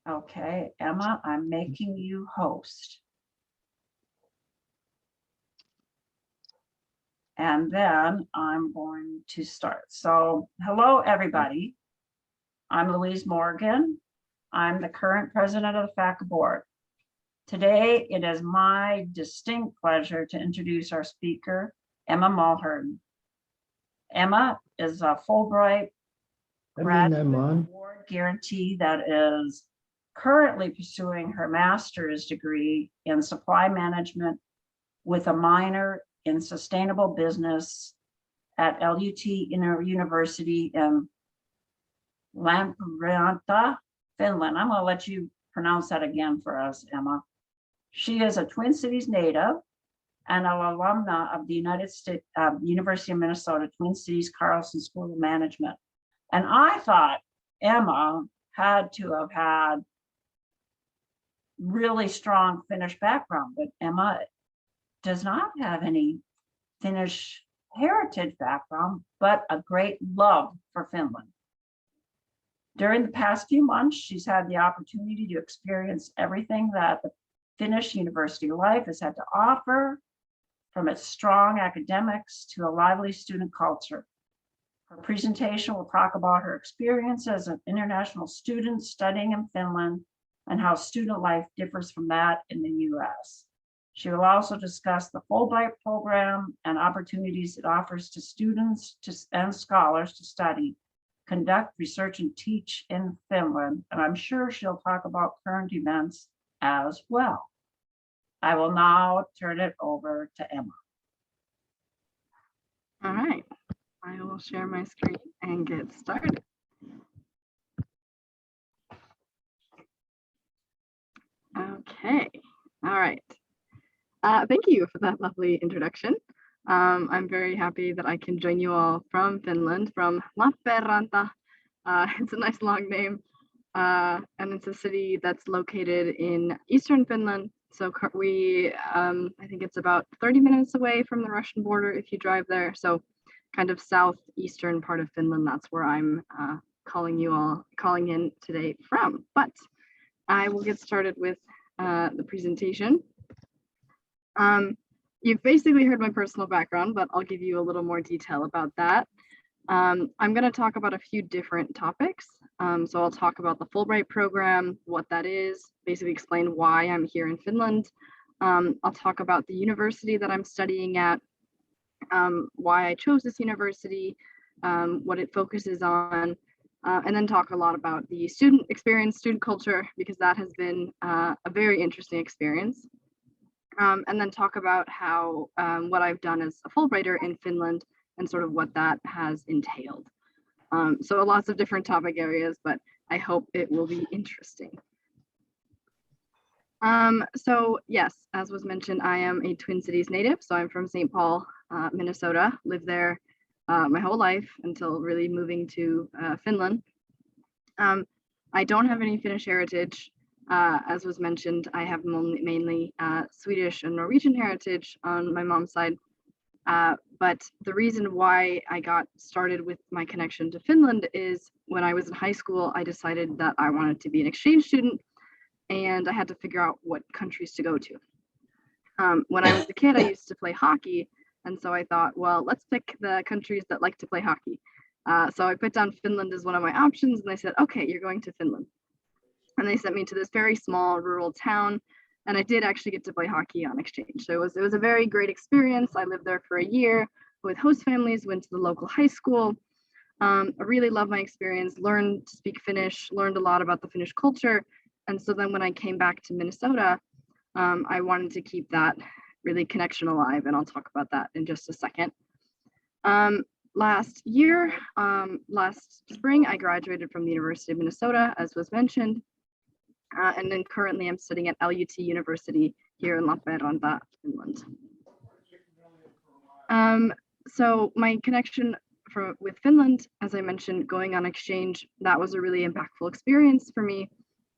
Okay, Emma, I'm making you host. And then I'm going to start. So hello, everybody. I'm Louise Morgan. I'm the current president of the FACA board. Today, it is my distinct pleasure to introduce our speaker, Emma Mulhern. Emma is a Fulbright Graduate Award Grantee that is currently pursuing her master's degree in supply management with a minor in sustainable business at LUT University in Lappeenranta, Finland. I'm going to let you pronounce that again for us, Emma. She is a Twin Cities native and an alumna of the University of Minnesota, Twin Cities Carlson School of Management. And I thought Emma had to have had really strong Finnish background, but Emma does not have any Finnish heritage background, but a great love for Finland. During the past few months, she's had the opportunity to experience everything that the Finnish university life has had to offer, from its strong academics to a lively student culture. Her presentation will talk about her experience as an international student studying in Finland and how student life differs from that in the US. She will also discuss the Fulbright program and opportunities it offers to students and scholars to study, conduct research and teach in Finland. And I'm sure she'll talk about current events as well. I will now turn it over to Emma. All right, I will share my screen and get started. Okay, all right. Thank you for that lovely introduction. I'm very happy that I can join you all from Finland, from Lappeenranta. It's a nice long name, and it's a city that's located in eastern Finland. So I think it's about 30 minutes away from the Russian border if you drive there. So kind of southeastern part of Finland, that's where I'm calling in today from. But I will get started with the presentation. You've basically heard my personal background, but I'll give you a little more detail about that. I'm going to talk about a few different topics. So I'll talk about the Fulbright program, what that is, basically explain why I'm here in Finland. I'll talk about the university that I'm studying at, why I chose this university, what it focuses on, and then talk a lot about the student experience, student culture, because that has been a very interesting experience. And then talk about how what I've done as a Fulbrighter in Finland and sort of what that has entailed. So lots of different topic areas, but I hope it will be interesting. So yes, as was mentioned, I am a Twin Cities native. So I'm from St. Paul, Minnesota, lived there my whole life until really moving to Finland. I don't have any Finnish heritage. As was mentioned, I have mainly Swedish and Norwegian heritage on my mom's side. But the reason why I got started with my connection to Finland is when I was in high school, I decided that I wanted to be an exchange student and I had to figure out what countries to go to. When I was a kid, I used to play hockey. And so I thought, well, let's pick the countries that like to play hockey. So I put down Finland as one of my options and they said, okay, you're going to Finland. And they sent me to this very small rural town. And I did actually get to play hockey on exchange. So it was a very great experience. I lived there for a year with host families, went to the local high school. I really loved my experience, learned to speak Finnish, learned a lot about the Finnish culture. And so then when I came back to Minnesota, I wanted to keep that really connection alive. And I'll talk about that in just a second. Last spring, I graduated from the University of Minnesota, as was mentioned. And then currently I'm studying at LUT University here in Lappeenranta, Finland. So my connection with Finland, as I mentioned, going on exchange, that was a really impactful experience for me.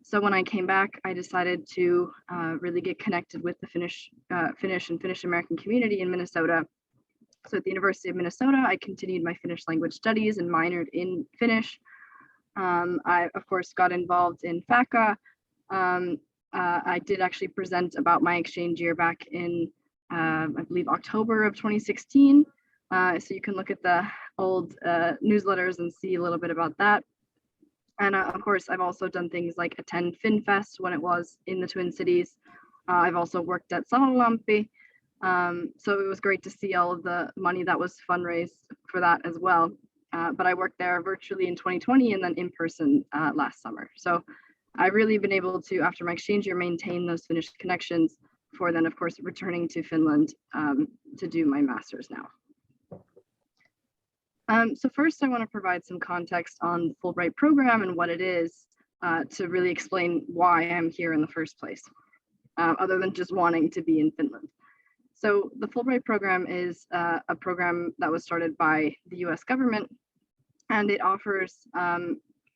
So when I came back, I decided to really get connected with the Finnish and Finnish American community in Minnesota. So at the University of Minnesota, I continued my Finnish language studies and minored in Finnish. I, of course, got involved in FACA, I did actually present about my exchange year back in, I believe, October of 2016. So you can look at the old newsletters and see a little bit about that. And of course, I've also done things like attend FinFest when it was in the Twin Cities. I've also worked at Sanolampi. So it was great to see all of the money that was fundraised for that as well. But I worked there virtually in 2020 and then in person last summer. So I've really been able to, after my exchange year, maintain those Finnish connections for then, of course, returning to Finland to do my master's now. So first, I want to provide some context on the Fulbright program and what it is to really explain why I'm here in the first place, other than just wanting to be in Finland. So the Fulbright program is a program that was started by the US government, and it offers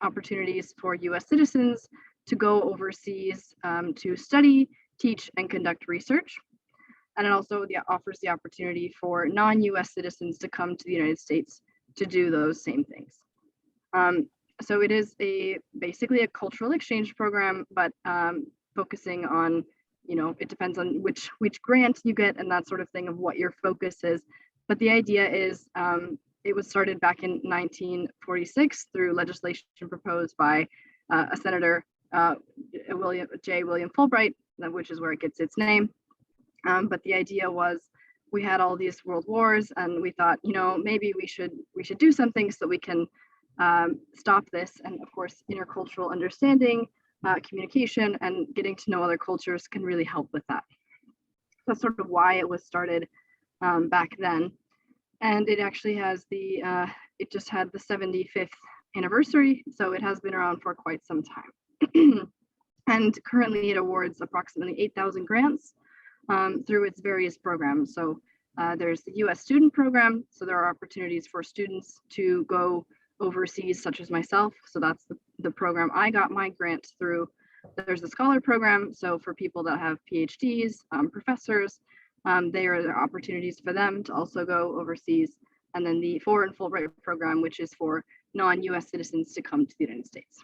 opportunities for US citizens to go overseas to study, teach, and conduct research. And it also offers the opportunity for non-US citizens to come to the United States to do those same things. So it is basically a cultural exchange program, but focusing on, it depends on which grant you get and that sort of thing of what your focus is. But the idea is it was started back in 1946 through legislation proposed by a Senator William Fulbright, which is where it gets its name. But the idea was we had all these world wars, and we thought, maybe we should do something so we can stop this. And of course, intercultural understanding, communication, and getting to know other cultures can really help with that. That's sort of why it was started back then. And it actually has it just had the 75th anniversary, so it has been around for quite some time. And currently it awards approximately 8,000 grants through its various programs. So there's the US student program. So there are opportunities for students to go overseas, such as myself. So that's the program I got my grant through. There's the scholar program. So for people that have PhDs, professors, there are opportunities for them to also go overseas. And then the foreign Fulbright program, which is for non-US citizens to come to the United States.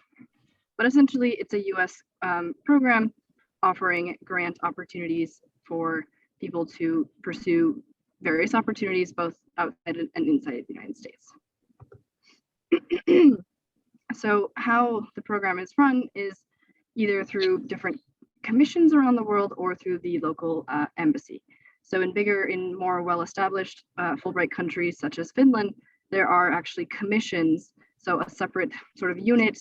But essentially it's a US program offering grant opportunities for people to pursue various opportunities, both outside and inside the United States. So how the program is run is either through different commissions around the world or through the local embassy. So in more well-established Fulbright countries such as Finland, there are actually commissions, so a separate sort of unit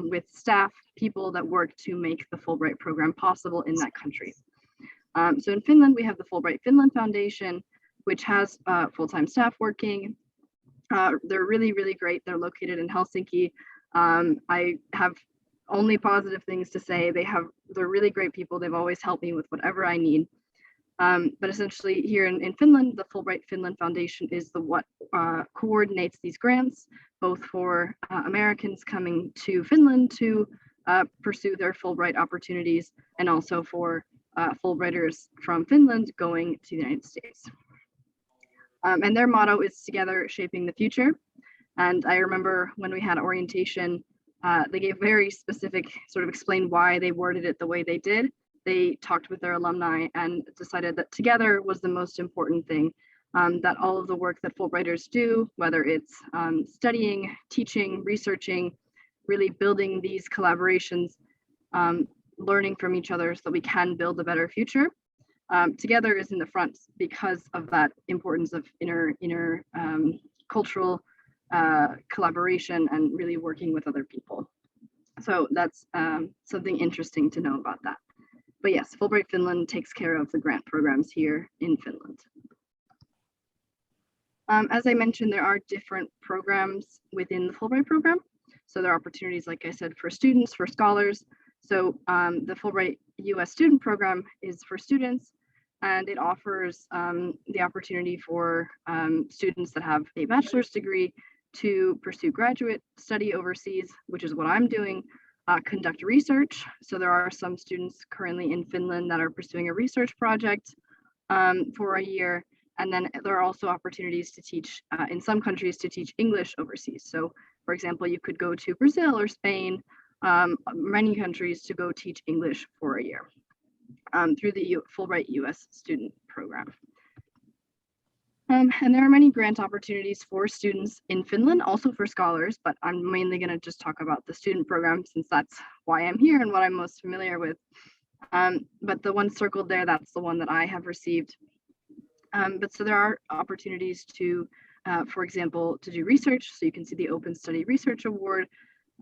with staff, people that work to make the Fulbright program possible in that country. So in Finland, we have the Fulbright Finland Foundation, which has full-time staff working. They're really, really great. They're located in Helsinki. I have only positive things to say. They're really great people. They've always helped me with whatever I need. But essentially here in Finland, the Fulbright Finland Foundation is what coordinates these grants, both for Americans coming to Finland to pursue their Fulbright opportunities, and also for Fulbrighters from Finland going to the United States. And their motto is "Together Shaping the Future." And I remember when we had orientation, they gave very specific, sort of explained why they worded it the way they did. They talked with their alumni and decided that together was the most important thing, that all of the work that Fulbrighters do, whether it's studying, teaching, researching, really building these collaborations, learning from each other so that we can build a better future. Together is in the front because of that importance of inner cultural collaboration and really working with other people. So that's something interesting to know about that. But yes, Fulbright Finland takes care of the grant programs here in Finland. As I mentioned, there are different programs within the Fulbright program. So there are opportunities, like I said, for students, for scholars. So the Fulbright US student program is for students, and it offers the opportunity for students that have a bachelor's degree to pursue graduate study overseas, which is what I'm doing, conduct research. So there are some students currently in Finland that are pursuing a research project for a year. And then there are also opportunities to teach, in some countries, to teach English overseas. So for example, you could go to Brazil or Spain many countries to go teach English for a year through the Fulbright US student program. And there are many grant opportunities for students in Finland, also for scholars, but I'm mainly going to just talk about the student program since that's why I'm here and what I'm most familiar with. But the one circled there, that's the one that I have received. But so there are opportunities to, for example, to do research. So you can see the Open Study Research Award.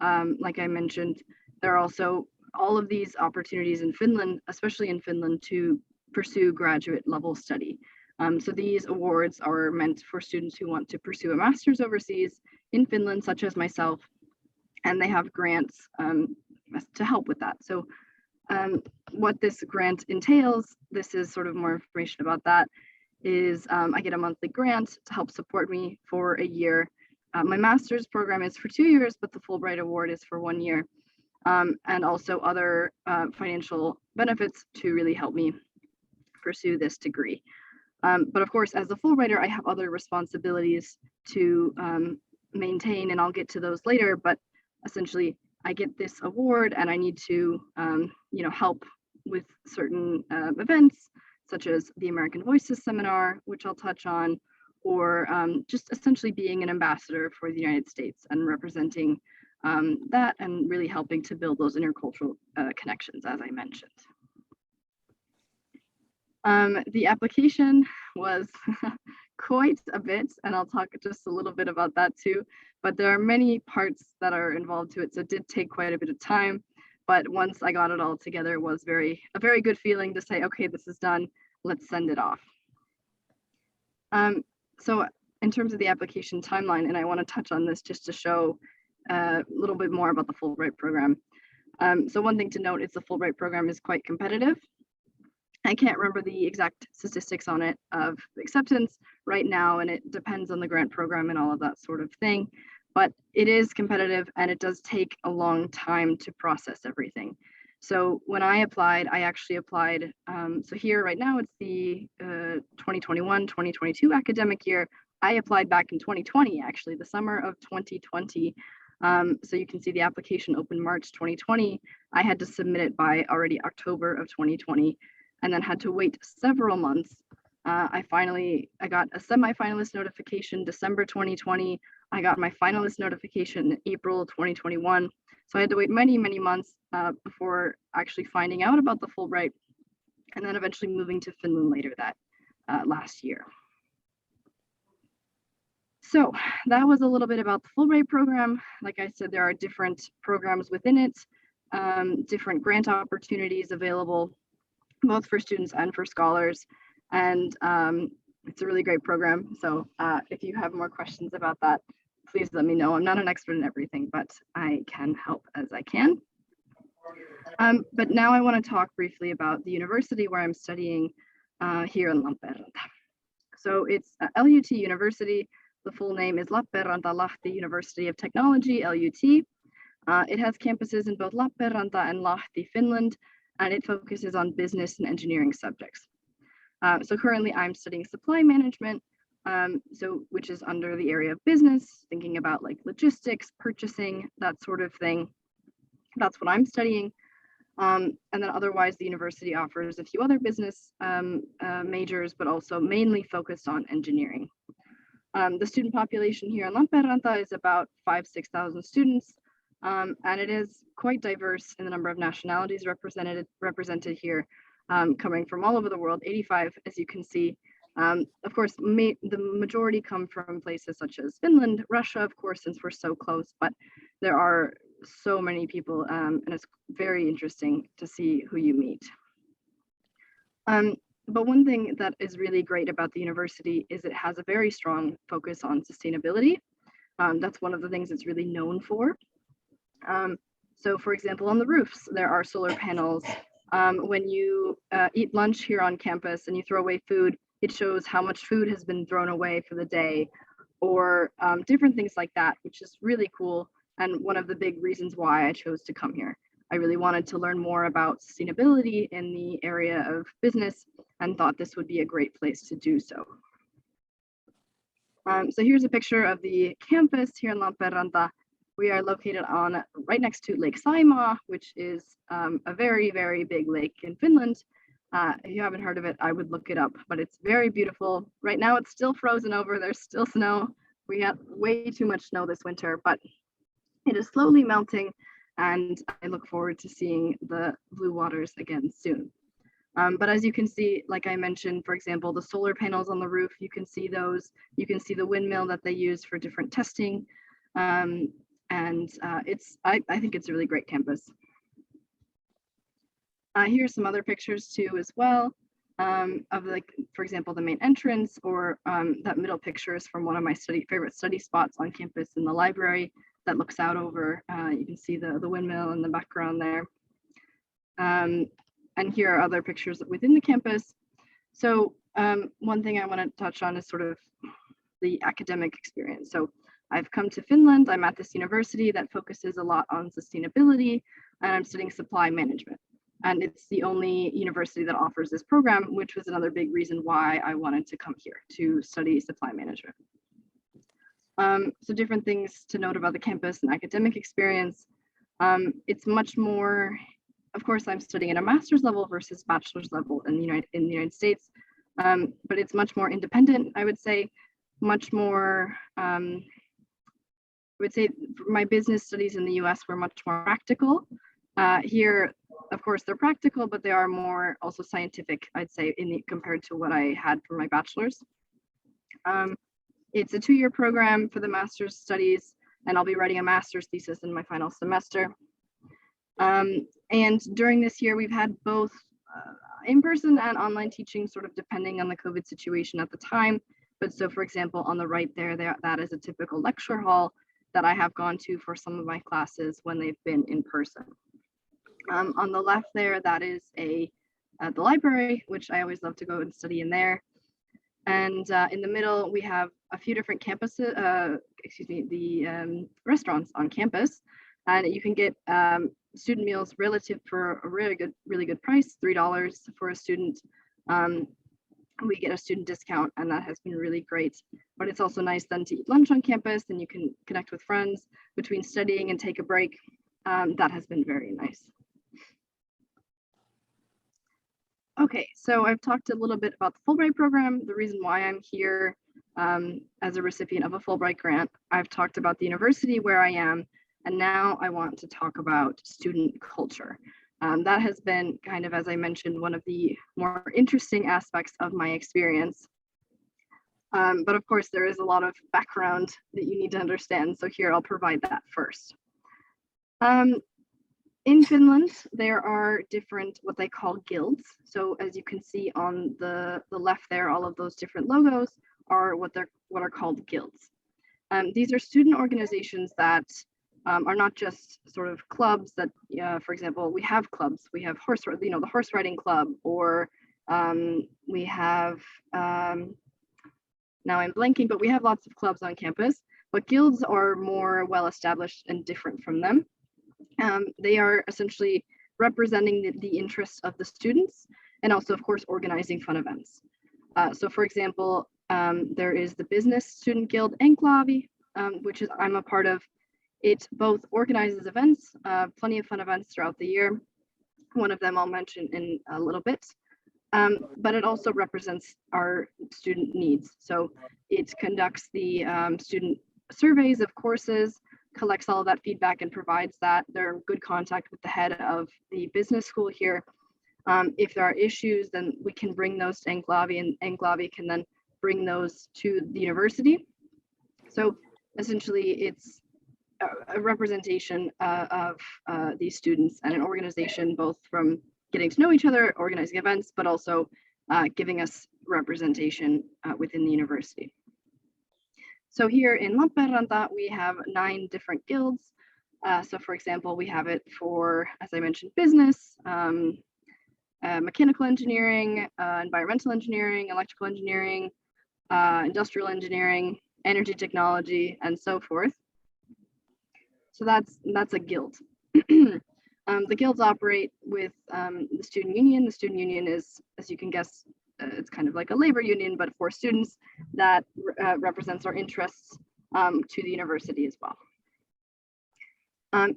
Like I mentioned, there are also all of these opportunities in Finland, especially in Finland, to pursue graduate level study. So these awards are meant for students who want to pursue a master's overseas in Finland, such as myself, and they have grants to help with that. So what this grant entails, this is sort of more information about that, is I get a monthly grant to help support me for a year. My master's program is for 2 years, but the Fulbright Award is for 1 year. And also other financial benefits to really help me pursue this degree. But of course, as a Fulbrighter, I have other responsibilities to maintain, and I'll get to those later, but essentially I get this award and I need to help with certain events, such as the American Voices Seminar, which I'll touch on, or just essentially being an ambassador for the United States and representing that and really helping to build those intercultural connections, as I mentioned. The application was quite a bit, and I'll talk just a little bit about that too, but there are many parts that are involved to it, so it did take quite a bit of time, but once I got it all together, it was a very good feeling to say, okay, this is done, let's send it off. So in terms of the application timeline, and I want to touch on this just to show a little bit more about the Fulbright program. So one thing to note is the Fulbright program is quite competitive. I can't remember the exact statistics on it of acceptance right now, and it depends on the grant program and all of that sort of thing, but it is competitive and it does take a long time to process everything. So when I applied, I actually applied, so here right now it's the 2021-2022 academic year. I applied back in 2020, actually, the summer of 2020. So you can see the application opened March 2020. I had to submit it by already October of 2020. And then had to wait several months. I got a semi-finalist notification December 2020. I got my finalist notification in April 2021. So I had to wait many, many months before actually finding out about the Fulbright, and then eventually moving to Finland later that last year. So that was a little bit about the Fulbright program. Like I said, there are different programs within it, different grant opportunities available, both for students and for scholars, and it's a really great program. So if you have more questions about that, please let me know. I'm not an expert in everything, but I can help as I can. But now I want to talk briefly about the university where I'm studying here in Lappeenranta. So it's LUT University. The full name is Lappeenranta-Lahti University of Technology, LUT. It has campuses in both Lappeenranta and Lahti, Finland, and it focuses on business and engineering subjects. So currently I'm studying supply management, which is under the area of business, thinking about like logistics, purchasing, that sort of thing. That's what I'm studying. And then otherwise the university offers a few other business majors, but also mainly focused on engineering. The student population here in Lappeenranta is about 5,000–6,000 students. And it is quite diverse in the number of nationalities represented here, coming from all over the world, 85, as you can see. Of course, the majority come from places such as Finland, Russia, of course, since we're so close, but there are so many people, and it's very interesting to see who you meet. But one thing that is really great about the university is it has a very strong focus on sustainability. That's one of the things it's really known for. So for example, on the roofs, there are solar panels. When you eat lunch here on campus and you throw away food, it shows how much food has been thrown away for the day, or different things like that, which is really cool. And one of the big reasons why I chose to come here. I really wanted to learn more about sustainability in the area of business and thought this would be a great place to do so. So here's a picture of the campus here in Lappeenranta. We are located on right next to Lake Saimaa, which is a very, very big lake in Finland. If you haven't heard of it, I would look it up, but it's very beautiful. Right now it's still frozen over, there's still snow. We had way too much snow this winter, but it is slowly melting, and I look forward to seeing the blue waters again soon. But as you can see, like I mentioned, for example, the solar panels on the roof, you can see those. You can see the windmill that they use for different testing. I think it's a really great campus. Here's some other pictures too as well of, like, for example, the main entrance, or that middle picture is from one of my favorite study spots on campus in the library that looks out over. You can see the windmill in the background there. And here are other pictures within the campus. So one thing I want to touch on is sort of the academic experience. So I've come to Finland. I'm at this university that focuses a lot on sustainability, and I'm studying supply management. And it's the only university that offers this program, which was another big reason why I wanted to come here to study supply management. So different things to note about the campus and academic experience. It's much more, of course, I'm studying at a master's level versus bachelor's level in the United States, but it's much more independent, I would say, much more, I would say my business studies in the US were much more practical. Here, of course, they're practical, but they are more also scientific, I'd say, compared to what I had for my bachelor's. It's a 2-year program for the master's studies, and I'll be writing a master's thesis in my final semester. And during this year, we've had both in-person and online teaching, sort of depending on the COVID situation at the time. But so, for example, on the right there, that is a typical lecture hall that I have gone to for some of my classes when they've been in person. On the left there, that is the library, which I always love to go and study in there. And in the middle, we have a few different campuses, the restaurants on campus. And you can get student meals relative for a really good price, $3 for a student. We get a student discount, and that has been really great. But it's also nice then to eat lunch on campus, and you can connect with friends between studying and take a break. That has been very nice. Okay, so I've talked a little bit about the Fulbright program, the reason why I'm here as a recipient of a Fulbright grant. I've talked about the university where I am, and now I want to talk about student culture. That has been kind of, as I mentioned, one of the more interesting aspects of my experience. But of course, there is a lot of background that you need to understand. So here, I'll provide that first. In Finland, there are different, what they call guilds. So as you can see on the left there, all of those different logos are what are called guilds. These are student organizations that are not just sort of clubs that, for example, we have clubs. We have the horse riding club, or we have, now I'm blanking, but we have lots of clubs on campus. But guilds are more well established and different from them. They are essentially representing the interests of the students, and also, of course, organizing fun events. So, for example, there is the Business Student Guild Enklavi, which I'm a part of. It both organizes events, plenty of fun events throughout the year. One of them I'll mention in a little bit, but it also represents our student needs. So it conducts the student surveys of courses, collects all of that feedback and provides that. They're in good contact with the head of the business school here. If there are issues, then we can bring those to Enklavi, and Enklavi can then bring those to the university. So essentially, it's a representation of these students and an organization, both from getting to know each other, organizing events, but also giving us representation within the university. So here in Lappeenranta, we have 9 different guilds. So for example, we have it for, as I mentioned, business, mechanical engineering, environmental engineering, electrical engineering, industrial engineering, energy technology, and so forth. So that's a guild. The guilds operate with the student union. The student union is, as you can guess, it's kind of like a labor union, but for students that represents our interests to the university as well.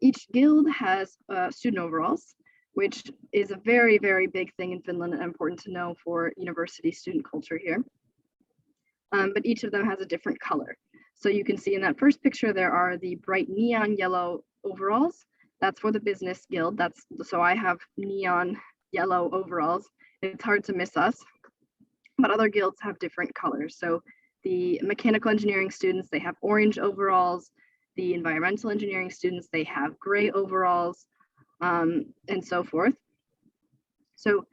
Each guild has student overalls, which is a very, very big thing in Finland and important to know for university student culture here. But each of them has a different color. So you can see in that first picture, there are the bright neon yellow overalls. That's for the business guild. So I have neon yellow overalls. It's hard to miss us, but other guilds have different colors. So the mechanical engineering students, they have orange overalls. The environmental engineering students, they have gray overalls, and so forth. So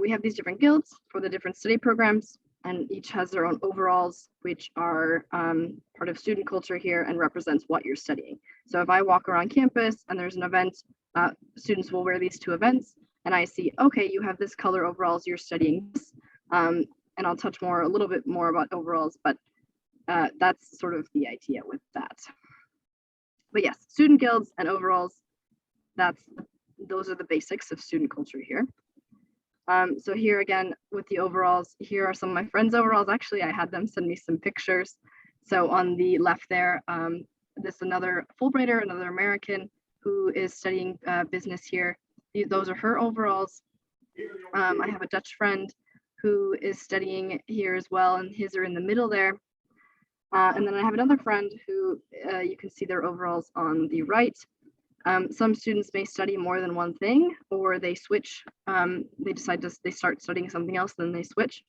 we have these different guilds for the different study programs, and each has their own overalls, which are part of student culture here and represents what you're studying. So if I walk around campus and there's an event, students will wear these to events, and I see, okay, you have this color overalls, you're studying this. And I'll touch a little bit more about overalls, but that's sort of the idea with that. But yes, student guilds and overalls, those are the basics of student culture here. So here again, with the overalls, here are some of my friends' overalls. Actually, I had them send me some pictures. So on the left there, this is another Fulbrighter, another American who is studying business here. Those are her overalls. I have a Dutch friend who is studying here as well, and his are in the middle there. And then I have another friend who you can see their overalls on the right. Some students may study more than one thing, or they switch. They decide they start studying something else, then they switch.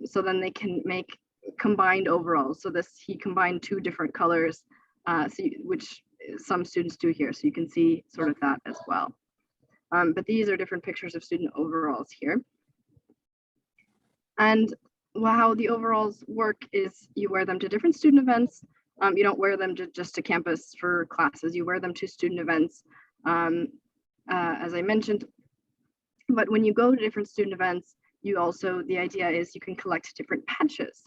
So then they can make combined overalls. So he combined two different colors, which some students do here. So you can see sort of that as well. But these are different pictures of student overalls here. And how the overalls work is you wear them to different student events. You don't wear them just to campus for classes. You wear them to student events, as I mentioned. But when you go to different student events, the idea is you can collect different patches.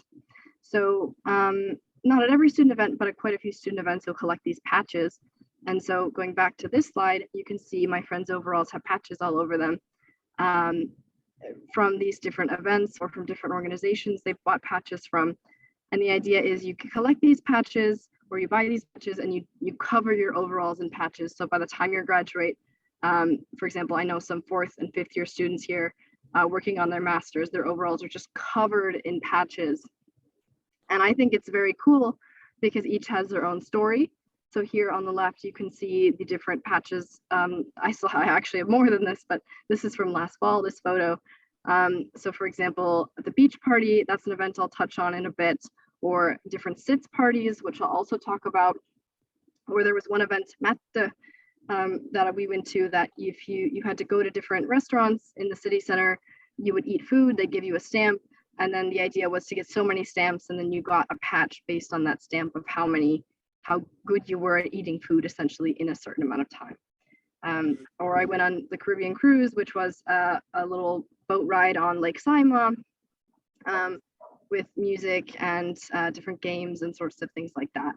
So not at every student event, but at quite a few student events, you'll collect these patches. And so going back to this slide, you can see my friends' overalls have patches all over them. From these different events or from different organizations they've bought patches from. And the idea is you can collect these patches or you buy these patches and you cover your overalls in patches. So by the time you graduate, for example, I know some 4th and 5th year students here working on their masters, their overalls are just covered in patches. And I think it's very cool because each has their own story. So here on the left, you can see the different patches. I actually have more than this, but this is from last fall, this photo. So for example, the beach party, that's an event I'll touch on in a bit, or different Sitz Parties, which I'll also talk about, or there was one event, Matte, that we went to that if you had to go to different restaurants in the city center, you would eat food, they give you a stamp, and then the idea was to get so many stamps and then you got a patch based on that stamp of how good you were at eating food essentially in a certain amount of time. Or I went on the Caribbean cruise, which was a little boat ride on Lake Saima with music and different games and sorts of things like that.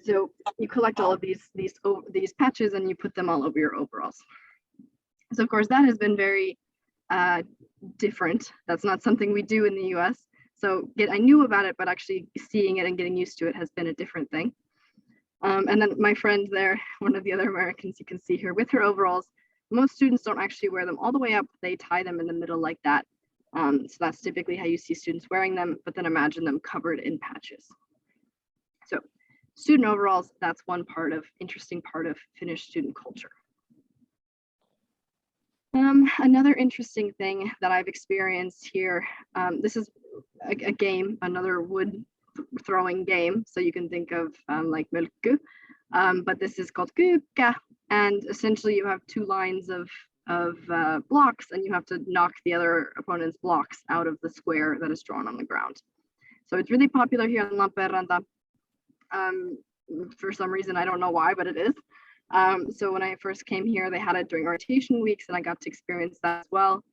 So you collect all of these patches and you put them all over your overalls. So of course that has been very different. That's not something we do in the US. So I knew about it, but actually seeing it and getting used to it has been a different thing. And then my friend there, one of the other Americans you can see here with her overalls, most students don't actually wear them all the way up. They tie them in the middle like that. So that's typically how you see students wearing them, but then imagine them covered in patches. So student overalls, that's one interesting part of Finnish student culture. Another interesting thing that I've experienced here, this is a game, another wood throwing game. So you can think of like mölkky, but this is called kyykkä. And essentially you have two lines of blocks and you have to knock the other opponent's blocks out of the square that is drawn on the ground. So it's really popular here in Lappeenranta. For some reason, I don't know why, but it is. So when I first came here, they had it during orientation weeks and I got to experience that as well.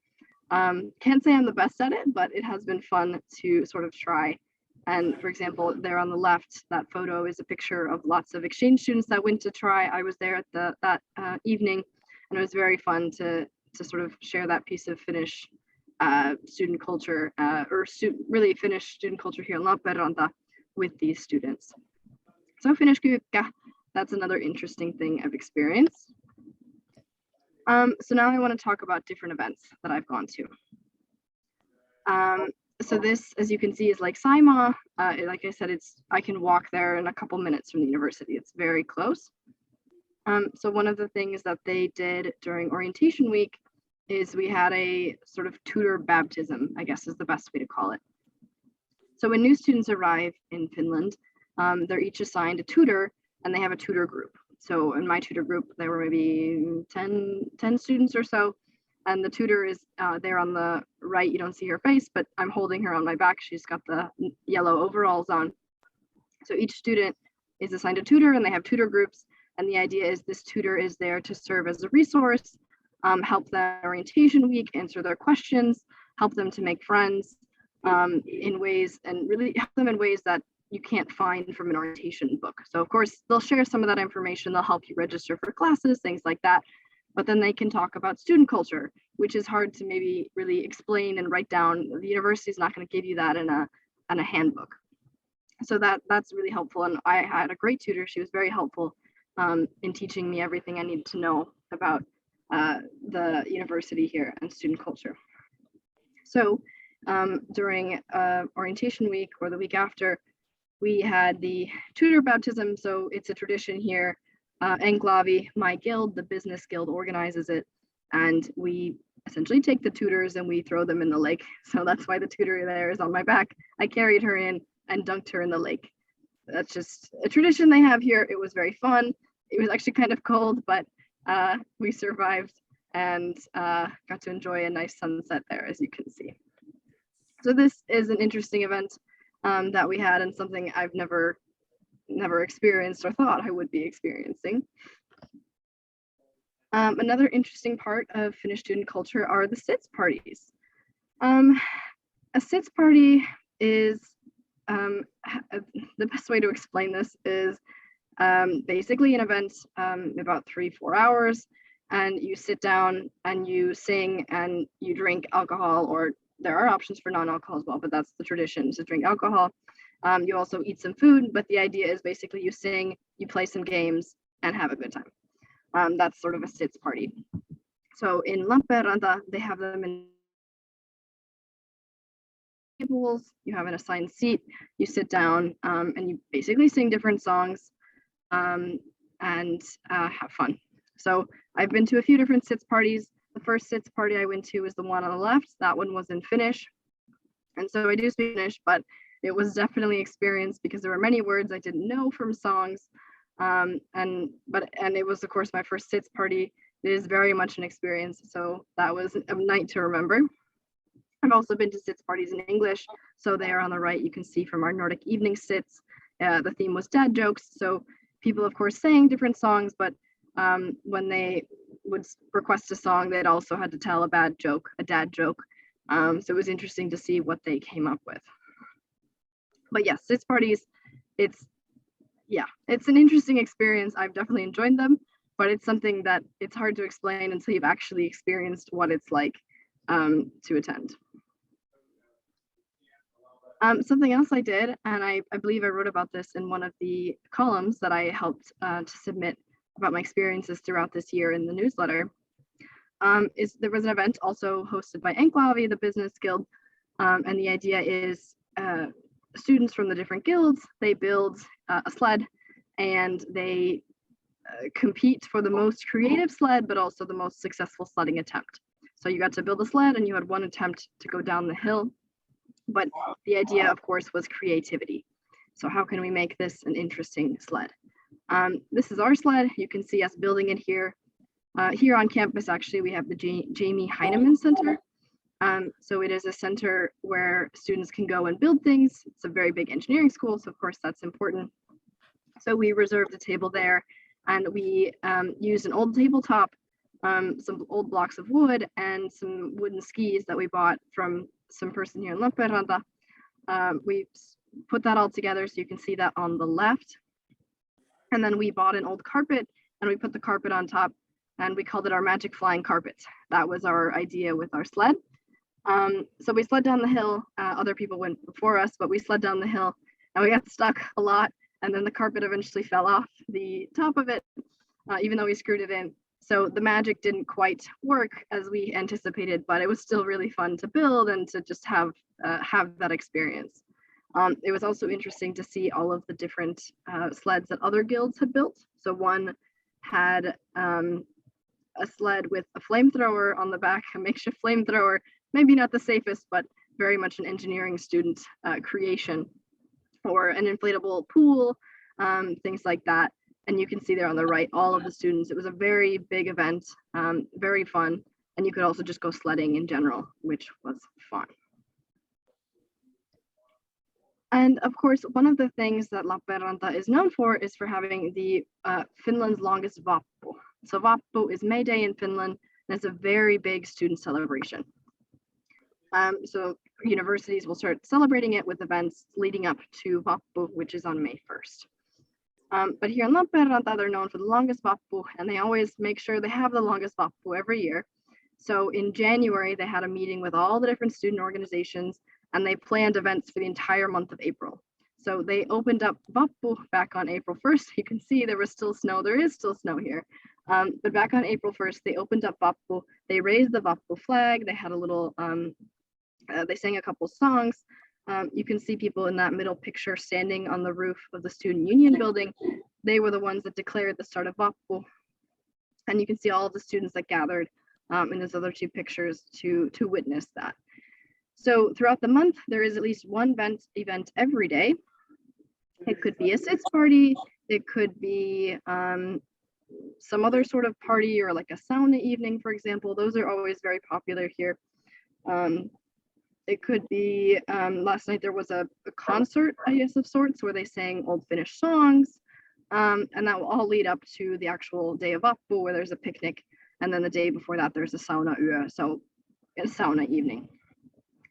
Can't say I'm the best at it, but it has been fun to sort of try. And for example, there on the left, that photo is a picture of lots of exchange students that went to try. I was there at that evening, and it was very fun to sort of share that piece of Finnish student culture, really Finnish student culture here in Lappeenranta with these students. So Finnish kyykkä, that's another interesting thing I've experienced. So now I want to talk about different events that I've gone to. So this, as you can see, is like Saimaa. Like I said, I can walk there in a couple minutes from the university. It's very close. So one of the things that they did during orientation week is we had a sort of tutor baptism, I guess is the best way to call it. So when new students arrive in Finland, they're each assigned a tutor and they have a tutor group. So in my tutor group, there were maybe 10 students or so. And the tutor is there on the right. You don't see her face, but I'm holding her on my back. She's got the yellow overalls on. So each student is assigned a tutor and they have tutor groups. And the idea is this tutor is there to serve as a resource, help them orientation week, answer their questions, help them to make friends in ways, and really help them in ways that you can't find from an orientation book. So of course, they'll share some of that information. They'll help you register for classes, things like that. But then they can talk about student culture, which is hard to maybe really explain and write down. The university is not going to give you that in a handbook. So that's really helpful. And I had a great tutor. She was very helpful in teaching me everything I needed to know about the university here and student culture. So during orientation week or the week after, we had the tutor baptism. So it's a tradition here. Enklavi, my guild, the business guild, organizes it, and we essentially take the tutors and we throw them in the lake. So that's why the tutor there is on my back. I carried her in and dunked her in the lake. That's just a tradition they have here. It was very fun. It was actually kind of cold, but we survived and got to enjoy a nice sunset there, as you can see. So this is an interesting event that we had, and something I've never experienced or thought I would be experiencing. Another interesting part of Finnish student culture are the Sitz Parties. A Sitz Party is, the best way to explain this is basically an event about 3-4 hours, and you sit down and you sing and you drink alcohol, or there are options for non-alcohol as well, but that's the tradition, to drink alcohol. You also eat some food, but the idea is basically you sing, you play some games, and have a good time. That's sort of a Sitz party. So in Lappeenranta, they have them in tables. You have an assigned seat, you sit down, and you basically sing different songs and have fun. So I've been to a few different Sitz parties. The first Sitz party I went to was the one on the left. That one was in Finnish. And so I do speak Finnish, but it was definitely experience because there were many words I didn't know from songs. And it was, of course, my first Sitz party. It is very much an experience. So that was a night to remember. I've also been to Sitz parties in English. So there on the right, you can see from our Nordic evening Sitz, the theme was dad jokes. So people, of course, sang different songs, but when they would request a song, they'd also had to tell a dad joke. So it was interesting to see what they came up with. But yes, Sitz parties, it's an interesting experience. I've definitely enjoyed them, but it's something that it's hard to explain until you've actually experienced what it's like to attend. Something else I did, and I believe I wrote about this in one of the columns that I helped to submit about my experiences throughout this year in the newsletter, is there was an event also hosted by Enklavi, the business guild, and the idea is students from the different guilds, they build a sled and they compete for the most creative sled, but also the most successful sledding attempt. So you got to build a sled and you had one attempt to go down the hill. But the idea, of course, was creativity. So how can we make this an interesting sled? This is our sled. You can see us building it here. Here on campus, actually, we have the Jamie Heineman Center. So it is a center where students can go and build things. It's a very big engineering school, so of course that's important. So we reserved a table there, and we used an old tabletop, some old blocks of wood, and some wooden skis that we bought from some person here in Lappeenranta. We put that all together, so you can see that on the left. And then we bought an old carpet, and we put the carpet on top, and we called it our magic flying carpet. That was our idea with our sled. So we slid down the hill. Other people went before us, but we slid down the hill and we got stuck a lot. and then the carpet eventually fell off the top of it, even though we screwed it in. So the magic didn't quite work as we anticipated, but it was still really fun to build and to just have that experience. It was also interesting to see all of the different sleds that other guilds had built. So one had a sled with a flamethrower on the back, a makeshift flamethrower, maybe not the safest, but very much an engineering student creation, or an inflatable pool, things like that. And you can see there on the right, all of the students. It was a very big event, very fun. And you could also just go sledding in general, which was fun. And of course, one of the things that Lappeenranta is known for is for having the Finland's longest Vappu. So Vappu is Mayday in Finland, and it's a very big student celebration. So universities will start celebrating it with events leading up to Vappu, which is on May 1st. But here in Lappeenranta, they're known for the longest Vappu, and they always make sure they have the longest Vappu every year. So in January, they had a meeting with all the different student organizations, and they planned events for the entire month of April. So they opened up Vappu back on April 1st. You can see there was still snow. There is still snow here. But back on April 1st, they opened up Vappu. They raised the Vappu flag. They had a little, they sang a couple songs. You can see people in that middle picture standing on the roof of the Student Union building. They were the ones that declared the start of Vappu. And you can see all of the students that gathered in those other two pictures to witness that. So throughout the month, there is at least one event every day. It could be a Sitz Party. It could be some other sort of party, or like a sauna evening, for example. Those are always very popular here. It could be, last night there was a concert, I guess, of sorts, where they sang old Finnish songs. And that will all lead up to the actual day of Vappu, where there's a picnic. And then the day before that, there's a sauna yö, so a sauna evening.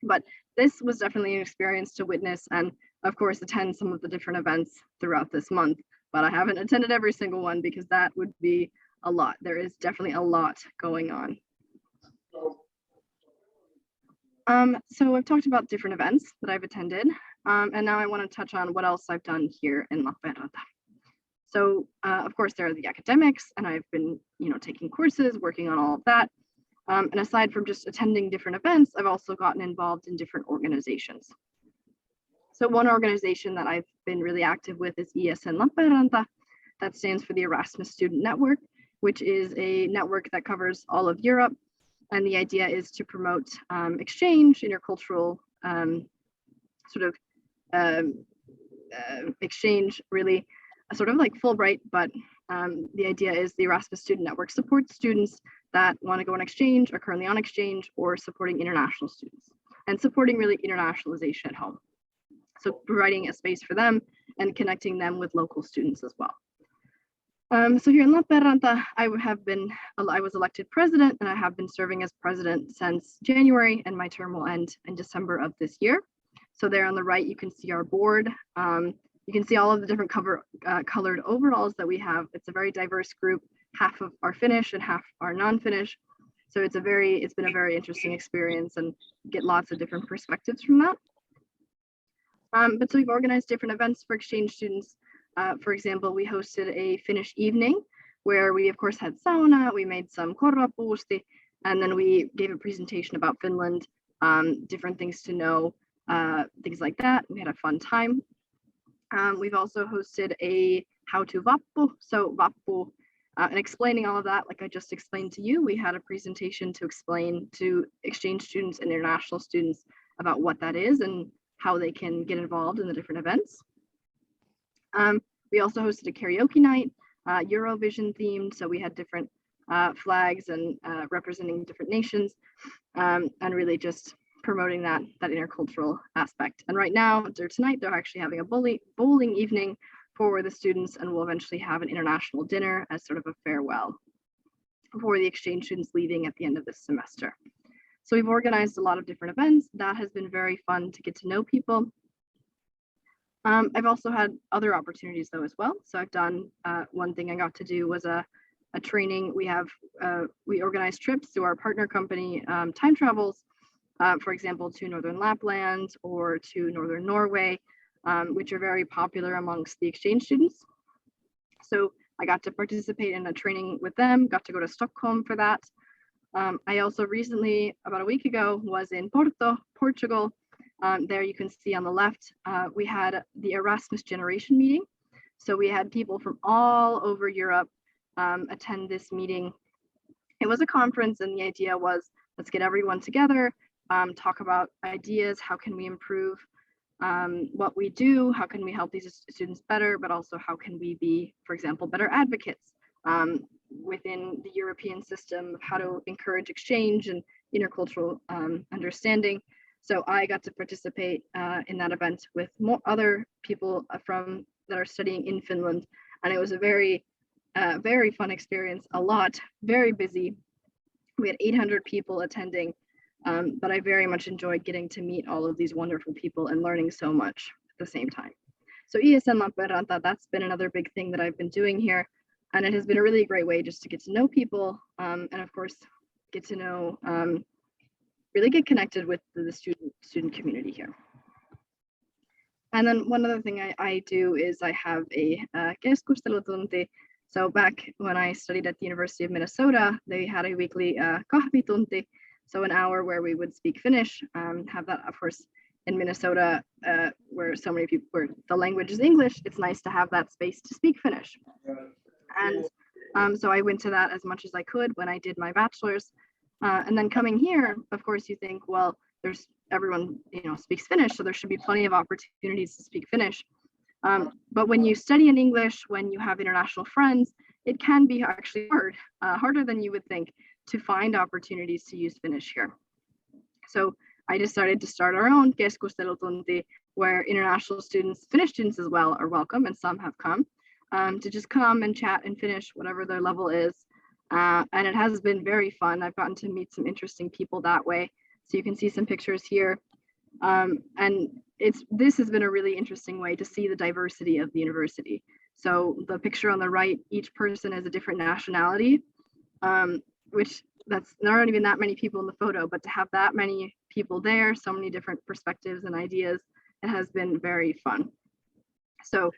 But this was definitely an experience to witness, and of course attend some of the different events throughout this month. But I haven't attended every single one because that would be a lot. There is definitely a lot going on. So I've talked about different events that I've attended, and now I want to touch on what else I've done here in Lappeenranta. So of course there are the academics, and I've been, taking courses, working on all of that. And aside from just attending different events, I've also gotten involved in different organizations. So one organization that I've been really active with is ESN Lappeenranta. That stands for the Erasmus Student Network, which is a network that covers all of Europe. And the idea is to promote exchange, intercultural exchange, really sort of like Fulbright, but the idea is the Erasmus Student Network supports students that want to go on exchange, are currently on exchange, or supporting international students, and supporting really internationalization at home. So providing a space for them and connecting them with local students as well. So here in Lappeenranta, I was elected president, and I have been serving as president since January, and my term will end in December of this year. So there on the right, you can see our board. You can see all of the different colored overalls that we have. It's a very diverse group. Half of our Finnish and half are non-Finnish. So it's been a very interesting experience, and get lots of different perspectives from that. But so we've organized different events for exchange students. For example, we hosted a Finnish evening where we of course had sauna, we made some korvapuusti, and then we gave a presentation about Finland, different things to know, things like that. We had a fun time. We've also hosted a how to Vappu. So Vappu, and explaining all of that, like I just explained to you, we had a presentation to explain to exchange students and international students about what that is and how they can get involved in the different events. We also hosted a karaoke night, Eurovision themed. So we had different flags and representing different nations, and really just promoting that intercultural aspect. And right now, tonight, they're actually having a bowling evening for the students, and we'll eventually have an international dinner as sort of a farewell for the exchange students leaving at the end of this semester. So we've organized a lot of different events. That has been very fun to get to know people. I've also had other opportunities though as well. So I've done, one thing I got to do was a training. We organize trips through our partner company, Time Travels, for example, to Northern Lapland or to Northern Norway. which are very popular amongst the exchange students. So I got to participate in a training with them, got to go to Stockholm for that. I also recently, about a week ago, was in Porto, Portugal. There you can see on the left, we had the Erasmus Generation meeting. So we had people from all over Europe attend this meeting. It was a conference, and the idea was, let's get everyone together, talk about ideas, how can we improve what we do, how can we help these students better, but also how can we be, for example, better advocates within the European system, how to encourage exchange and intercultural understanding. So I got to participate in that event with more other people that are studying in Finland, and it was a very fun experience. Very busy. We had 800 people attending, but I very much enjoyed getting to meet all of these wonderful people and learning so much at the same time. So ISN Lappeenranta, that's been another big thing that I've been doing here, and it has been a really great way just to get to know people, and of course get to know, really get connected with the student community here. And then one other thing I do is I have a keskustelutunti. So back when I studied at the University of Minnesota, they had a weekly kahvitunti, so an hour where we would speak Finnish. Have that, of course, in Minnesota, where so many people, where the language is English, it's nice to have that space to speak Finnish. And so I went to that as much as I could when I did my bachelor's. And then coming here, of course, you think, well, everyone, speaks Finnish, so there should be plenty of opportunities to speak Finnish. But when you study in English, when you have international friends, it can be actually harder than you would think to find opportunities to use Finnish here. So I decided to start our own keskustelutunti, where international students, Finnish students as well, are welcome, and some have come, to just come and chat in Finnish, whatever their level is. And it has been very fun. I've gotten to meet some interesting people that way. So you can see some pictures here. And this has been a really interesting way to see the diversity of the university. So the picture on the right, each person is a different nationality, which that's not even that many people in the photo, but to have that many people there, so many different perspectives and ideas, it has been very fun. So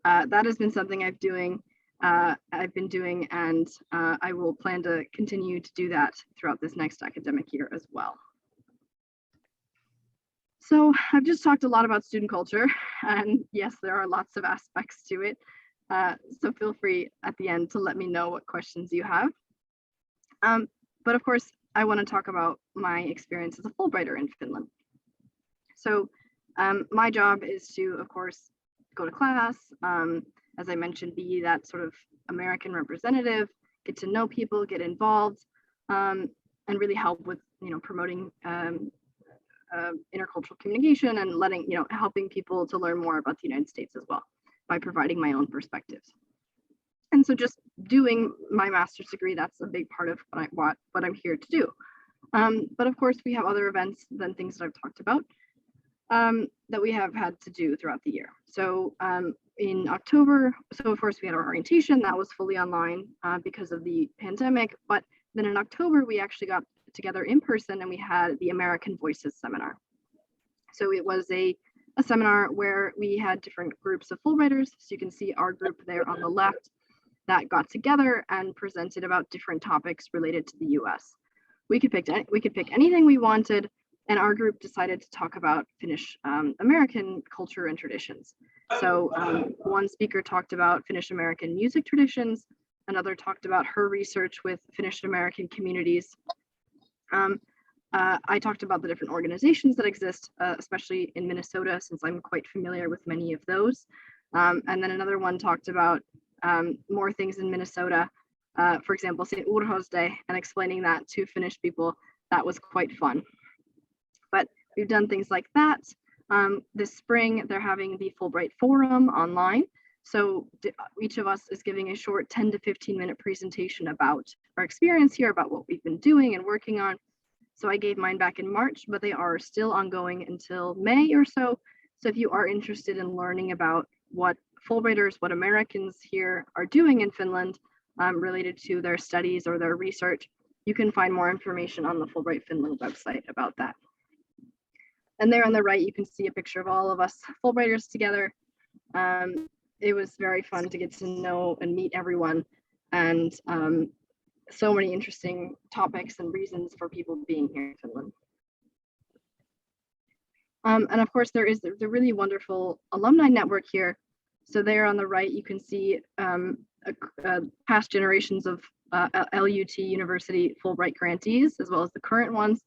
that has been something I've been doing, and I will plan to continue to do that throughout this next academic year as well. So I've just talked a lot about student culture, and yes, there are lots of aspects to it. So feel free at the end to let me know what questions you have. But of course, I want to talk about my experience as a Fulbrighter in Finland. So my job is to, of course, go to class, as I mentioned, be that sort of American representative, get to know people, get involved, and really help with, promoting intercultural communication and helping people to learn more about the United States as well by providing my own perspectives. And so just doing my master's degree, that's a big part of what I'm here to do. But of course, we have other events than things that I've talked about that we have had to do throughout the year. So in October, so of course we had our orientation, that was fully online because of the pandemic. But then in October, we actually got together in person and we had the American Voices seminar. So it was a seminar where we had different groups of Fulbrighters. So you can see our group there on the left that got together and presented about different topics related to the US. We could pick anything we wanted, and our group decided to talk about Finnish American culture and traditions. So one speaker talked about Finnish American music traditions, another talked about her research with Finnish American communities. I talked about the different organizations that exist, especially in Minnesota, since I'm quite familiar with many of those. And then another one talked about more things in Minnesota, for example, St. Urho's Day, and explaining that to Finnish people. That was quite fun. But we've done things like that. This spring, they're having the Fulbright Forum online. So each of us is giving a short 10 to 15 minute presentation about our experience here, about what we've been doing and working on. So I gave mine back in March, but they are still ongoing until May or so. So if you are interested in learning about what Fulbrighters, what Americans here are doing in Finland related to their studies or their research, you can find more information on the Fulbright Finland website about that. And there on the right, you can see a picture of all of us Fulbrighters together. It was very fun to get to know and meet everyone, and so many interesting topics and reasons for people being here in Finland. And of course, there is the really wonderful alumni network here. So there on the right, you can see past generations of LUT University Fulbright grantees, as well as the current ones.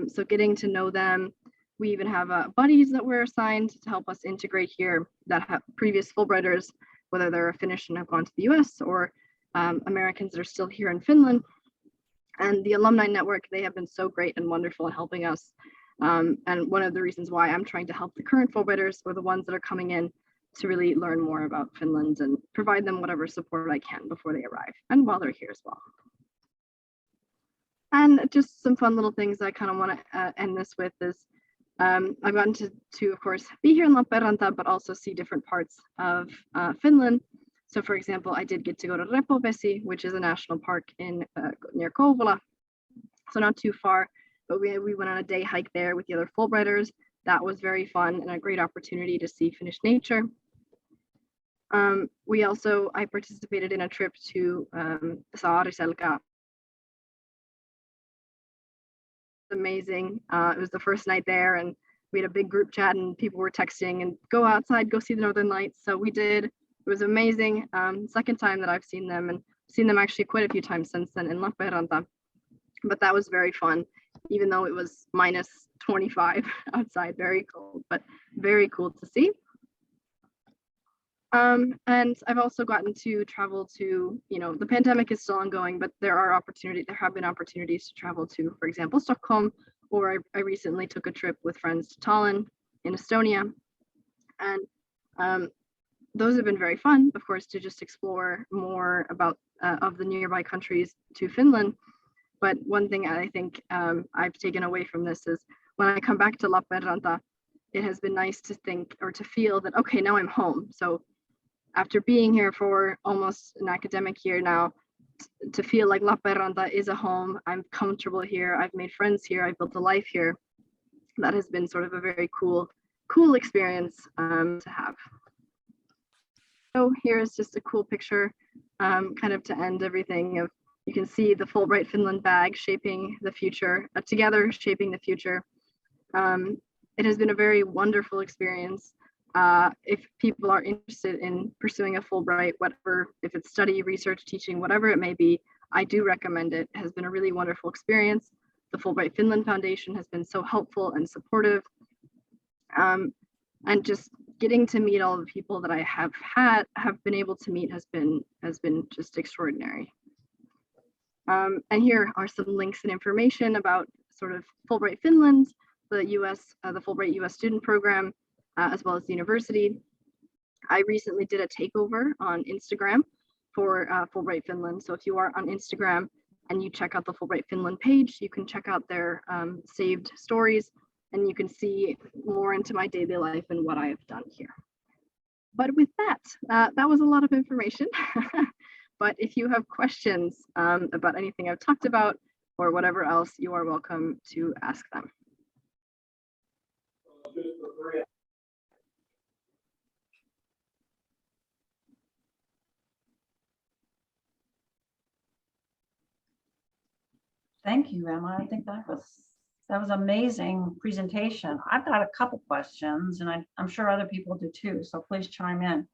So getting to know them. We even have buddies that were assigned to help us integrate here that have previous Fulbrighters, whether they're Finnish and have gone to the US, or Americans that are still here in Finland. And the Alumni Network, they have been so great and wonderful in helping us. And one of the reasons why I'm trying to help the current Fulbrighters, or the ones that are coming in, to really learn more about Finland and provide them whatever support I can before they arrive and while they're here as well. And just some fun little things I kind of want to end this with is I've gotten to, of course, be here in Lappeenranta, but also see different parts of Finland. So for example, I did get to go to Repovesi, which is a national park in near Kouvola, so not too far, but we went on a day hike there with the other Fulbrighters. That was very fun and a great opportunity to see Finnish nature. I participated in a trip to Saariselkä. Amazing. It was the first night there, and we had a big group chat and people were texting and go outside, go see the Northern Lights. So we did. It was amazing. Second time that I've seen them, and seen them actually quite a few times since then in Lappeenranta. But that was very fun, even though it was minus 25 outside, very cold, but very cool to see. And I've also gotten to travel to, the pandemic is still ongoing, but there have been opportunities to travel to, for example, Stockholm, or I recently took a trip with friends to Tallinn in Estonia. And those have been very fun, of course, to just explore more about of the nearby countries to Finland. But one thing I think I've taken away from this is when I come back to Lappeenranta, it has been nice to think or to feel that, okay, now I'm home. So after being here for almost an academic year now, to feel like Lappeenranta is a home, I'm comfortable here, I've made friends here, I've built a life here. That has been sort of a very cool experience to have. So here's just a cool picture, kind of to end everything. You can see the Fulbright Finland bag shaping the future, together shaping the future. It has been a very wonderful experience. If people are interested in pursuing a Fulbright, whatever, if it's study, research, teaching, whatever it may be, I do recommend it. It has been a really wonderful experience. The Fulbright Finland Foundation has been so helpful and supportive. And just getting to meet all the people that I have been able to meet has been just extraordinary. And here are some links and information about sort of Fulbright Finland, the Fulbright US student program, as well as the university. I recently did a takeover on Instagram for Fulbright Finland. So if you are on Instagram and you check out the Fulbright Finland page, you can check out their saved stories, and you can see more into my daily life and what I have done here. But with that, that was a lot of information. But if you have questions about anything I've talked about or whatever else, you are welcome to ask them. Thank you, Emma. I think that was amazing presentation. I've got a couple questions, and I'm sure other people do too, so please chime in.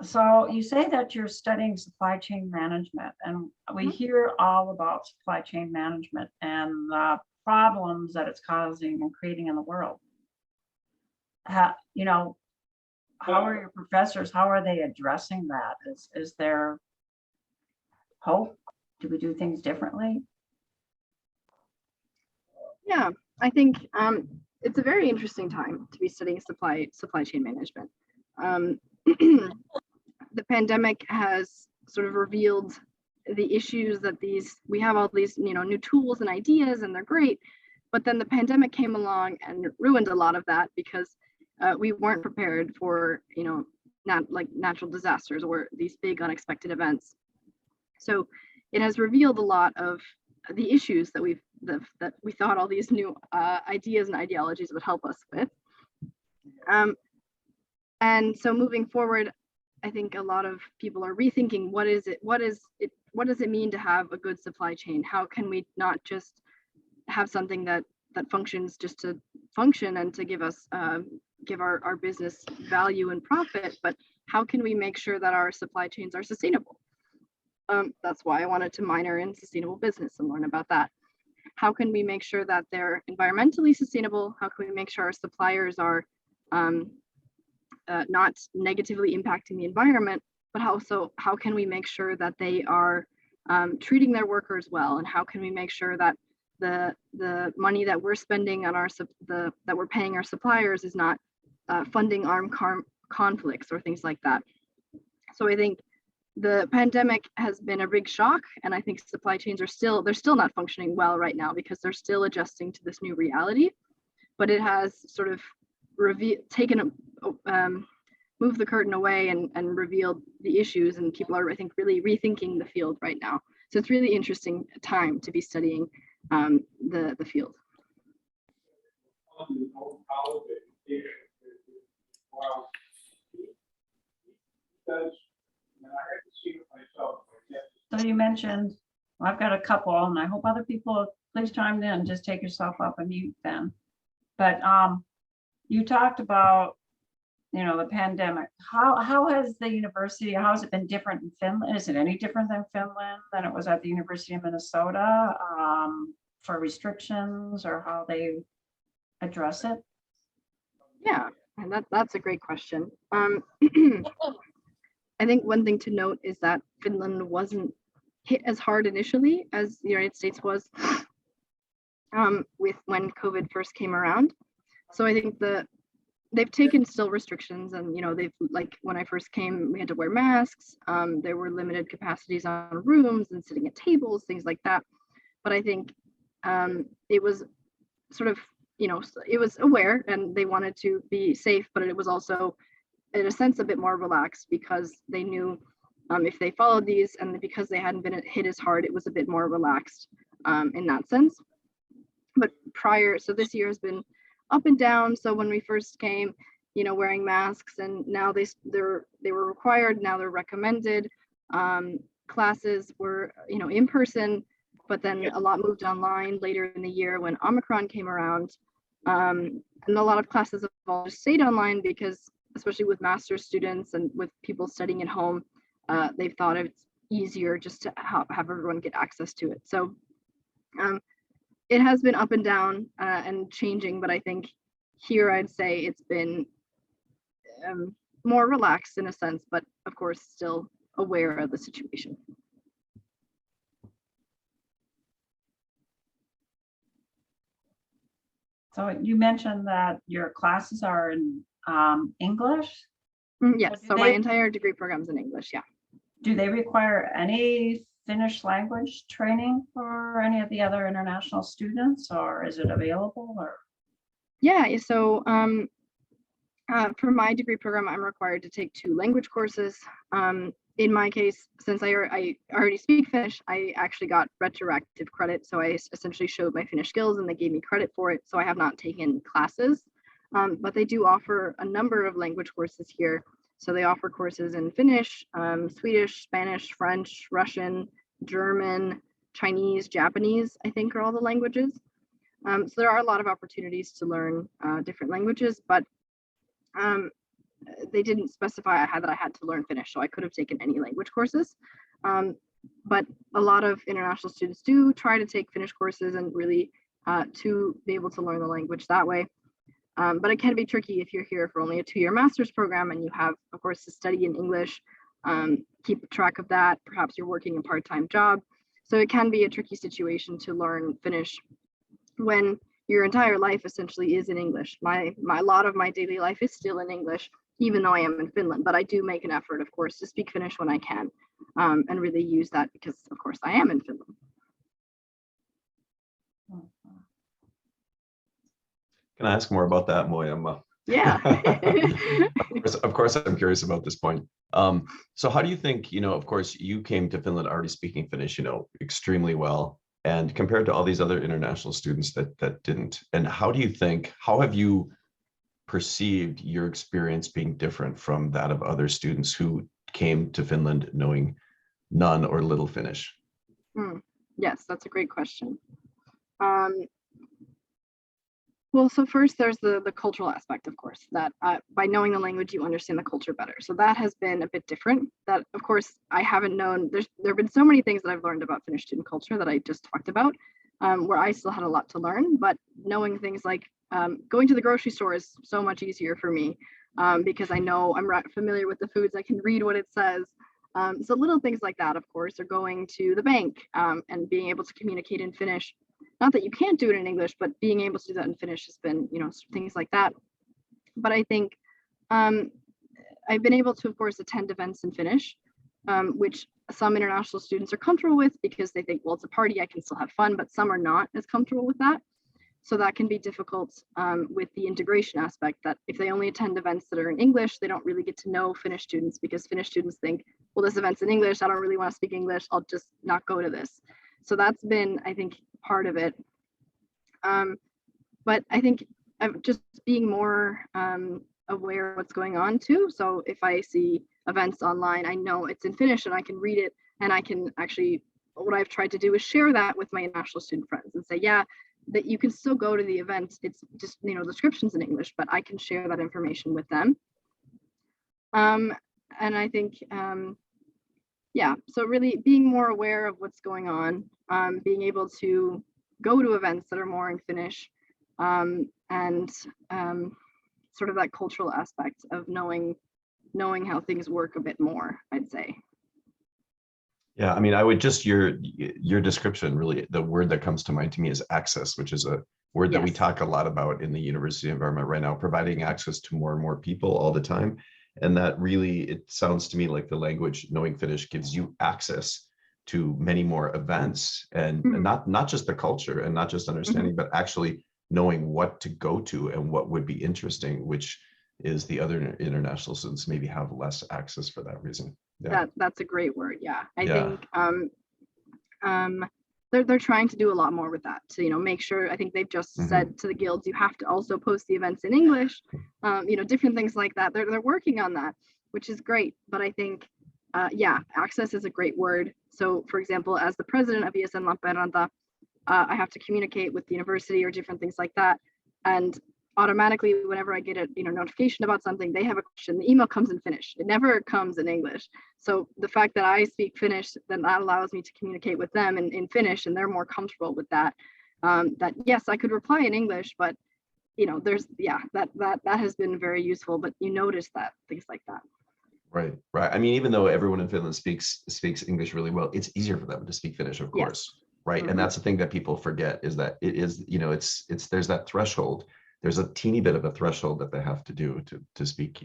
So you say that you're studying supply chain management, and we hear all about supply chain management and the problems that it's causing and creating in the world. How are your professors, how are they addressing that? Is there hope? Do we do things differently? Yeah, I think it's a very interesting time to be studying supply chain management. The pandemic has sort of revealed the issues that we have all these new tools and ideas, and they're great, but then the pandemic came along and ruined a lot of that because we weren't prepared for natural disasters or these big unexpected events. So it has revealed a lot of the issues that we've that we thought all these new ideas and ideologies would help us with. And so moving forward, I think a lot of people are rethinking what does it mean to have a good supply chain? How can we not just have something that functions just to function and to give us give our business value and profit, but how can we make sure that our supply chains are sustainable? That's why I wanted to minor in sustainable business and learn about that. How can we make sure that they're environmentally sustainable? How can we make sure our suppliers are not negatively impacting the environment, but also how can we make sure that they are treating their workers well? And how can we make sure that the money that we're spending on that we're paying our suppliers is not funding armed conflicts or things like that? So I think the pandemic has been a big shock, and I think supply chains are still not functioning well right now because they're still adjusting to this new reality. But it has sort of moved the curtain away and revealed the issues, and people are, I think, really rethinking the field right now. So it's really interesting time to be studying the field. So you mentioned, well, I've got a couple, and I hope other people please chime in. Just take yourself off of mute then. But you talked about, the pandemic. How has the university, how has it been different in Finland? Is it any different than Finland than it was at the University of Minnesota for restrictions or how they address it? Yeah, and that's a great question. I think one thing to note is that Finland wasn't hit as hard initially as the United States was with when COVID first came around. So I think they've taken still restrictions, and they've, like, when I first came, we had to wear masks. There were limited capacities on rooms and sitting at tables, things like that. But I think it was sort of, it was aware and they wanted to be safe, but it was also in a sense a bit more relaxed because they knew if they followed these, and because they hadn't been hit as hard, it was a bit more relaxed in that sense. But so this year has been up and down. So when we first came, wearing masks, and now they were required, now they're recommended. Classes were, in person, but then a lot moved online later in the year when Omicron came around. And a lot of classes have all just stayed online because, especially with master's students and with people studying at home, they've thought it's easier just to have everyone get access to it. So it has been up and down and changing, but I think here I'd say it's been more relaxed in a sense, but of course still aware of the situation. So you mentioned that your classes are in English? Yes, so my entire degree program is in English, yeah. Do they require any Finnish language training for any of the other international students, or is it available? Or yeah, so for my degree program, I'm required to take 2 language courses. In my case, since I already speak Finnish, I actually got retroactive credit. So I essentially showed my Finnish skills and they gave me credit for it. So I have not taken classes, but they do offer a number of language courses here. So they offer courses in Finnish, Swedish, Spanish, French, Russian, German, Chinese, Japanese, I think are all the languages. So there are a lot of opportunities to learn different languages, but they didn't specify that I had to learn Finnish, so I could have taken any language courses. But a lot of international students do try to take Finnish courses and really to be able to learn the language that way. But it can be tricky if you're here for only a 2-year master's program and you have, of course, to study in English, keep track of that. Perhaps you're working a part-time job. So it can be a tricky situation to learn Finnish when your entire life essentially is in English. A lot of my daily life is still in English, even though I am in Finland, but I do make an effort, of course, to speak Finnish when I can, and really use that because, of course, I am in Finland. Can I ask more about that, Moyama? Yeah. Of course, I'm curious about this point. So how do you think, of course, you came to Finland already speaking Finnish, extremely well. and compared to all these other international students that didn't? And how have you perceived your experience being different from that of other students who came to Finland knowing none or little Finnish? Yes, that's a great question. Well, so first there's the cultural aspect, of course, that by knowing the language, you understand the culture better. So that has been a bit different. That, of course, I haven't known, there have been so many things that I've learned about Finnish student culture that I just talked about, where I still had a lot to learn, but knowing things like going to the grocery store is so much easier for me because I know I'm familiar with the foods, I can read what it says. So little things like that, of course, are going to the bank and being able to communicate in Finnish. Not that you can't do it in English, but being able to do that in Finnish has been, things like that. But I think I've been able to, of course, attend events in Finnish, which some international students are comfortable with because they think, well, it's a party, I can still have fun, but some are not as comfortable with that. So that can be difficult with the integration aspect, that if they only attend events that are in English, they don't really get to know Finnish students because Finnish students think, well, this event's in English, I don't really want to speak English, I'll just not go to this. So that's been, I think, part of it. But I think I'm just being more aware of what's going on too. So if I see events online, I know it's in Finnish and I can read it, and I can actually, what I've tried to do is share that with my international student friends and say, yeah, that you can still go to the event. It's just, descriptions in English, but I can share that information with them. And I think, yeah, so really being more aware of what's going on, being able to go to events that are more in Finnish, and sort of that cultural aspect of knowing how things work a bit more, I'd say. Yeah, I mean, I would just, your description, really, the word that comes to mind to me is access, which is a word that we talk a lot about in the university environment right now, providing access to more and more people all the time. And that really, it sounds to me like the language, knowing Finnish, gives you access to many more events, and not just the culture and not just understanding, but actually knowing what to go to and what would be interesting, which is the other international students maybe have less access for that reason. Yeah. That's a great word. Yeah, I think they're trying to do a lot more with that to make sure. I think they've just said to the guilds, you have to also post the events in English, different things like that. They're working on that, which is great. But I think access is a great word. So for example, as the president of ESN Lappeenranta, I have to communicate with the university or different things like that, and automatically whenever I get a notification about something, they have a question, the email comes in Finnish, it never comes in English. So the fact that I speak Finnish, then that allows me to communicate with them in Finnish, and they're more comfortable with that. That yes, I could reply in English, but there's that has been very useful. But you notice that things like that. Right. I mean, even though everyone in Finland speaks English really well, it's easier for them to speak Finnish, of course. Yes. Right. And that's the thing that people forget, is that it is, it's there's that threshold. There's a teeny bit of a threshold that they have to do to speak,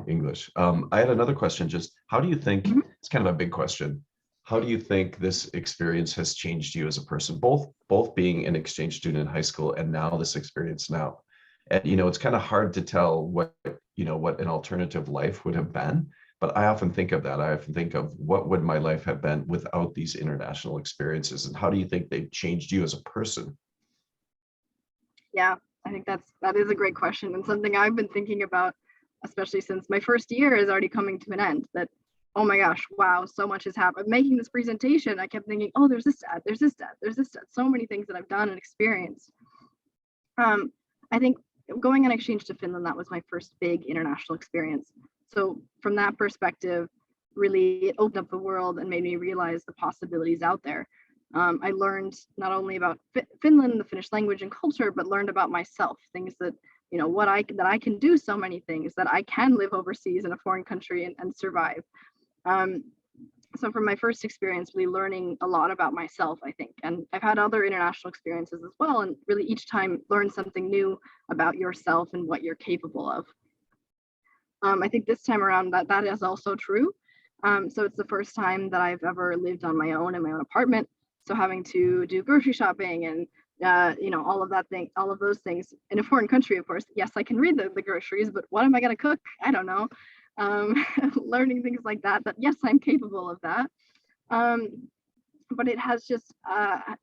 English. I had another question. Just how do you think, it's kind of a big question, how do you think this experience has changed you as a person, both being an exchange student in high school and now this experience now? And it's kind of hard to tell what an alternative life would have been, but I often think of that. I often think of what would my life have been without these international experiences, and how do you think they've changed you as a person? Yeah. I think that is a great question, and something I've been thinking about, especially since my first year is already coming to an end. That, oh my gosh, wow, so much has happened. Making this presentation, I kept thinking, oh, there's this dad, there's this dad, there's this dad. So many things that I've done and experienced. I think going on exchange to Finland, that was my first big international experience. So from that perspective, really it opened up the world and made me realize the possibilities out there. I learned not only about Finland, the Finnish language and culture, but learned about myself, things that, that I can do so many things, that I can live overseas in a foreign country and survive. So from my first experience, really learning a lot about myself, I think, and I've had other international experiences as well, and really each time learn something new about yourself and what you're capable of. I think this time around that is also true. So it's the first time that I've ever lived on my own in my own apartment. So having to do grocery shopping and all of those things in a foreign country, of course. Yes, I can read the groceries, but what am I going to cook? I don't know. Learning things like that. But yes, I'm capable of that. but it has just,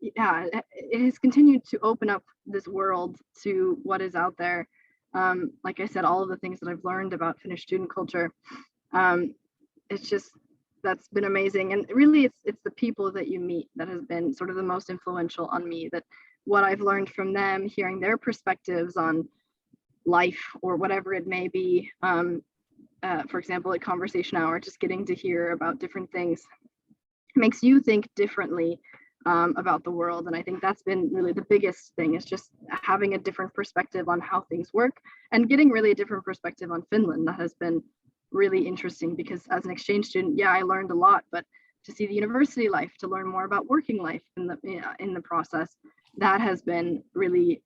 yeah, it has continued to open up this world to what is out there. Like I said, all of the things that I've learned about Finnish student culture, it's just, that's been amazing. And really it's the people that you meet that has been sort of the most influential on me, that what I've learned from them, hearing their perspectives on life or whatever it may be. For example, at conversation hour, just getting to hear about different things makes you think differently about the world. And I think that's been really the biggest thing, is just having a different perspective on how things work and getting really a different perspective on Finland. That has been really interesting, because as an exchange student, yeah, I learned a lot, but to see the university life, to learn more about working life in the process, that has been really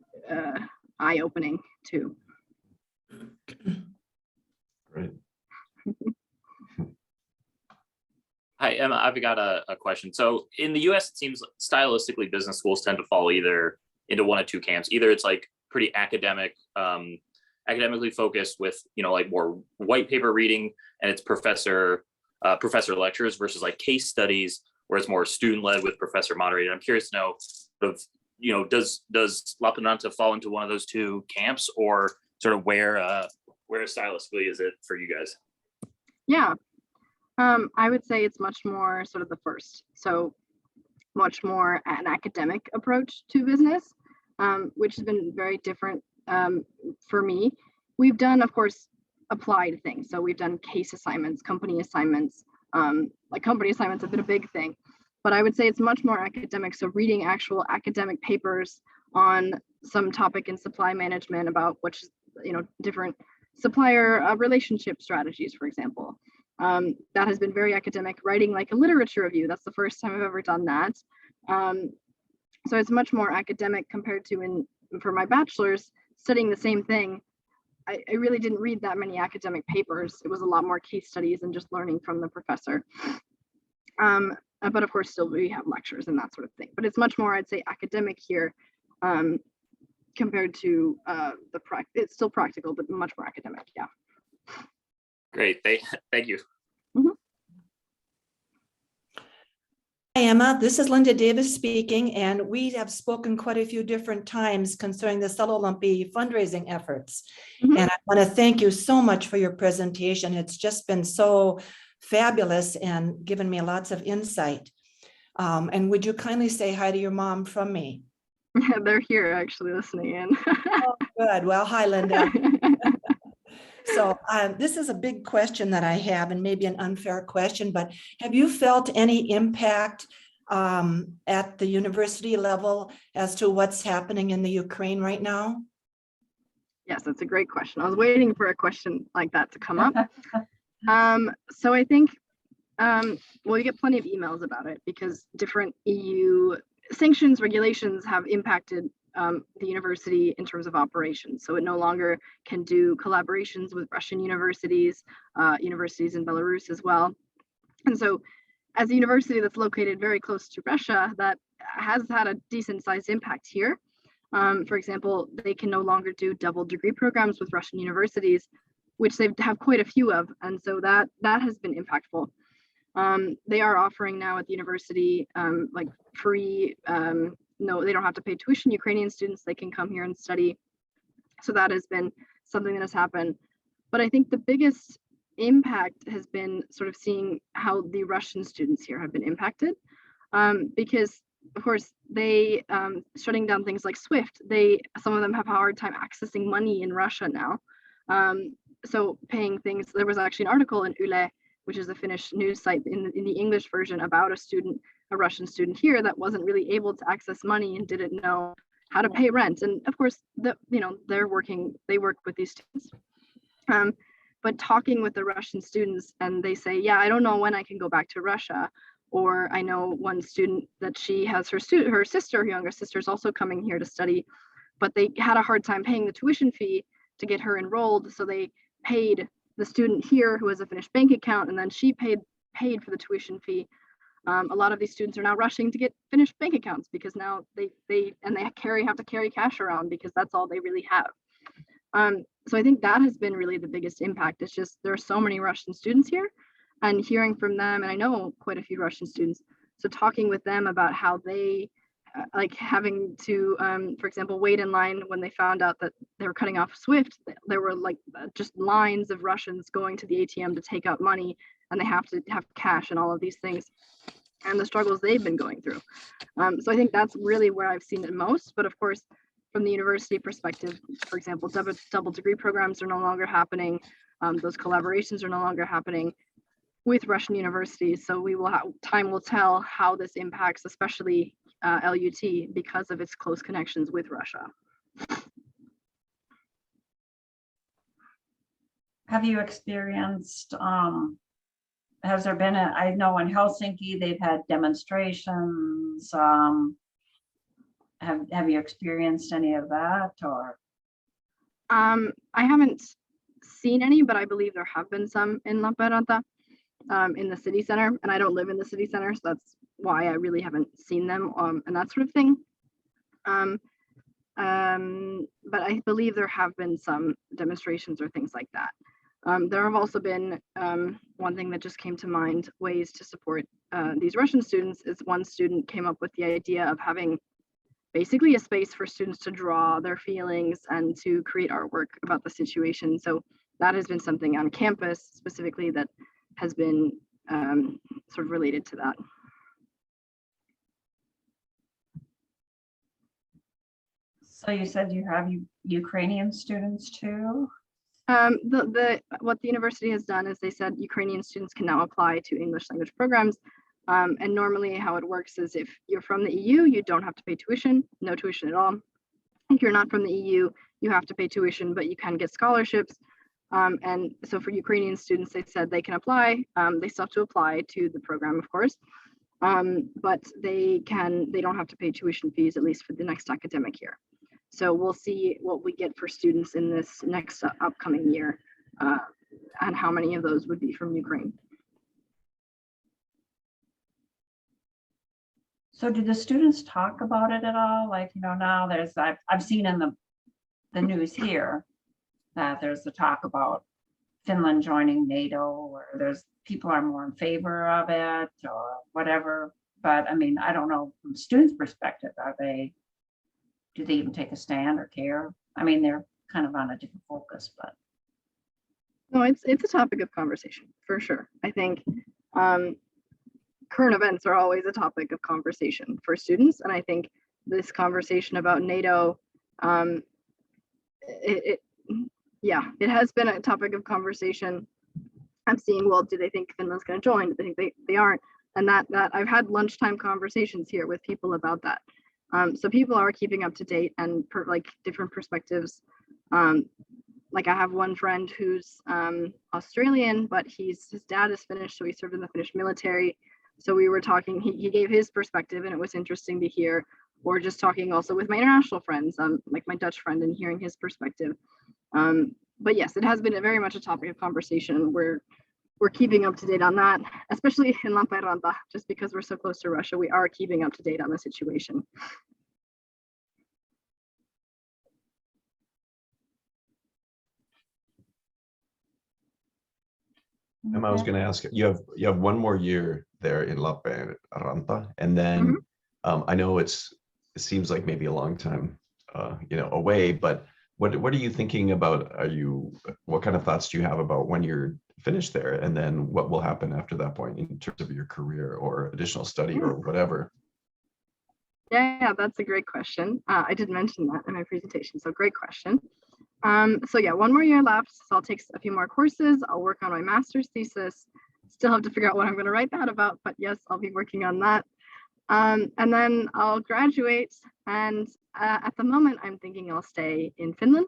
eye-opening too. Great. Hi, Emma, I've got a question. So in the US, it seems stylistically business schools tend to fall either into one of two camps. Either it's like pretty academic, academically focused with, like more white paper reading, and it's professor lectures, versus like case studies where it's more student led with professor moderated. I'm curious to know, sort of, does Lappeenranta fall into one of those two camps, or sort of where stylistically is it for you guys? Yeah. I would say it's much more sort of the first. So much more an academic approach to business, which has been very different for me. We've done, of course, applied things. So we've done case assignments, company assignments. Like company assignments have been a big thing, but I would say it's much more academic. So reading actual academic papers on some topic in supply management about which, different supplier relationship strategies, for example. That has been very academic. Writing like a literature review, that's the first time I've ever done that. So it's much more academic compared to for my bachelor's, studying the same thing. I really didn't read that many academic papers. It was a lot more case studies and just learning from the professor. But of course, still we have lectures and that sort of thing. But it's much more, I'd say, academic here compared to it's still practical, but much more academic, yeah. Great, thank you. Mm-hmm. Hi, Emma. This is Linda Davis speaking, and we have spoken quite a few different times concerning the Salolumpy fundraising efforts. Mm-hmm. And I want to thank you so much for your presentation. It's just been so fabulous and given me lots of insight. And would you kindly say hi to your mom from me? Yeah, they're here actually listening in. Oh, good. Well, hi, Linda. So this is a big question that I have, and maybe an unfair question, but have you felt any impact at the university level as to what's happening in the Ukraine right now? Yes, that's a great question. I was waiting for a question like that to come up. So I think, well, you get plenty of emails about it because different EU sanctions, regulations have impacted the university in terms of operations. So it no longer can do collaborations with Russian universities, universities in Belarus as well. And so as a university that's located very close to Russia, that has had a decent sized impact here. For example, they can no longer do double degree programs with Russian universities, which they have quite a few of. And so that has been impactful. They are offering now at the university like free, no, they don't have to pay tuition. Ukrainian students, they can come here and study. So that has been something that has happened. But I think the biggest impact has been sort of seeing how the Russian students here have been impacted. Because of course they shutting down things like SWIFT, some of them have a hard time accessing money in Russia now. So paying things, there was actually an article in Yle, which is a Finnish news site in the English version, about a Russian student here that wasn't really able to access money and didn't know how to pay rent. And of course, they work with these students. But talking with the Russian students, and they say, yeah, I don't know when I can go back to Russia. Or I know one student that she has her younger sister is also coming here to study, but they had a hard time paying the tuition fee to get her enrolled. So they paid the student here who has a Finnish bank account, and then she paid for the tuition fee. A lot of these students are now rushing to get Finnish bank accounts because now they have to carry cash around because that's all they really have. So I think that has been really the biggest impact. It's just there are so many Russian students here, and hearing from them, and I know quite a few Russian students, So talking with them about how they like having to, for example, wait in line when they found out that they were cutting off Swift, there were like just lines of Russians going to the ATM to take out money, and they have to have cash and all of these things, and the struggles they've been going through. So I think that's really where I've seen it most. But of course, from the university perspective, for example, double degree programs are no longer happening. Those collaborations are no longer happening with Russian universities. So we will have, time will tell how this impacts, especially LUT, because of its close connections with Russia. Have you experienced, has there been I know in Helsinki, they've had demonstrations. Have you experienced any of that, or? I haven't seen any, but I believe there have been some in Lappeenranta, in the city center, and I don't live in the city center, so that's why I really haven't seen them, and that sort of thing. But I believe there have been some demonstrations or things like that. There have also been, one thing that just came to mind, ways to support these Russian students is one student came up with the idea of having basically a space for students to draw their feelings and to create artwork about the situation. So that has been something on campus specifically that has been sort of related to that. So you said you have Ukrainian students too? What the university has done is they said Ukrainian students can now apply to English language programs. And normally how it works is if you're from the EU, you don't have to pay tuition, no tuition at all. If you're not from the EU, you have to pay tuition, but you can get scholarships. And so for Ukrainian students, they said they can apply. They still have to apply to the program, of course, but they don't have to pay tuition fees, at least for the next academic year. So we'll see what we get for students in this next upcoming year, and how many of those would be from Ukraine. So do the students talk about it at all? Like, now I've seen in the news here that there's the talk about Finland joining NATO, or people are more in favor of it or whatever. But I mean, I don't know from students' perspective, do they even take a stand or care? I mean, they're kind of on a different focus, but. No, it's a topic of conversation for sure. I think current events are always a topic of conversation for students. And I think this conversation about NATO, it has been a topic of conversation. I'm seeing, well, do they think Finland's going to join? Do they think they aren't? And that I've had lunchtime conversations here with people about that. So people are keeping up to date and different perspectives. Like I have one friend who's Australian, but his dad is Finnish, so he served in the Finnish military. So we were talking, he gave his perspective and it was interesting to hear, or just talking also with my international friends, like my Dutch friend, and hearing his perspective. But yes, it has been very much a topic of conversation. We're keeping up to date on that, especially in Lappeenranta, just because we're so close to Russia, we are keeping up to date on the situation. I was going to ask, you have one more year there in Lappeenranta, and then I know it seems like maybe a long time, away. But what are you thinking about? What kind of thoughts do you have about when you're finished there, and then what will happen after that point in terms of your career or additional study or whatever? Yeah, that's a great question. I did mention that in my presentation, so great question. So yeah, one more year left, so I'll take a few more courses. I'll work on my master's thesis. Still have to figure out what I'm going to write that about, but yes, I'll be working on that. And then I'll graduate, and at the moment I'm thinking I'll stay in Finland.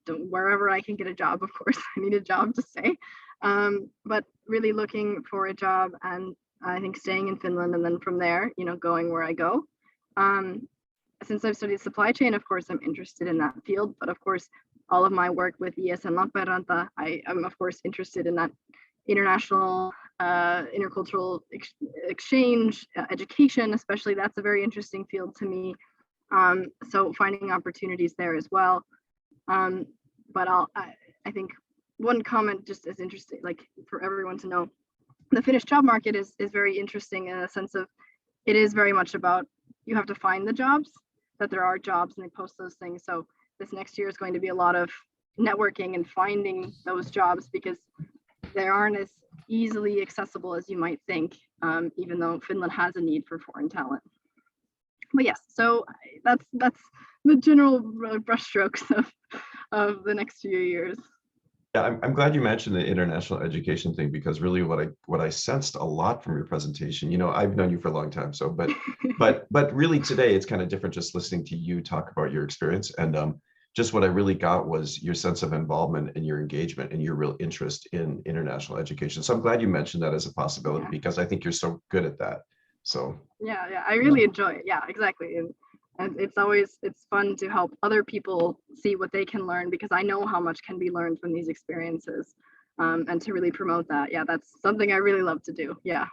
Wherever I can get a job, of course, I need a job to stay. But really looking for a job, and I think staying in Finland, and then from there, going where I go. Since I've studied supply chain, of course, I'm interested in that field. But of course, all of my work with ES and Lappeenranta, I am, of course, interested in that international, intercultural exchange, education, especially. That's a very interesting field to me. So finding opportunities there as well. But I think one comment just as interesting, like for everyone to know, the Finnish job market is very interesting in a sense of it is very much about you have to find the jobs, that there are jobs and they post those things. So this next year is going to be a lot of networking and finding those jobs because they aren't as easily accessible as you might think, even though Finland has a need for foreign talent. But yes, so that's the general brushstrokes of the next few years. Yeah, I'm glad you mentioned the international education thing, because really what I sensed a lot from your presentation, I've known you for a long time, so but really today it's kind of different just listening to you talk about your experience, and just what I really got was your sense of involvement and your engagement and your real interest in international education. So I'm glad you mentioned that as a possibility, because I think you're so good at that. So yeah, I really enjoy it. Yeah, exactly. And it's fun to help other people see what they can learn, because I know how much can be learned from these experiences, and to really promote that. Yeah, that's something I really love to do. Yeah.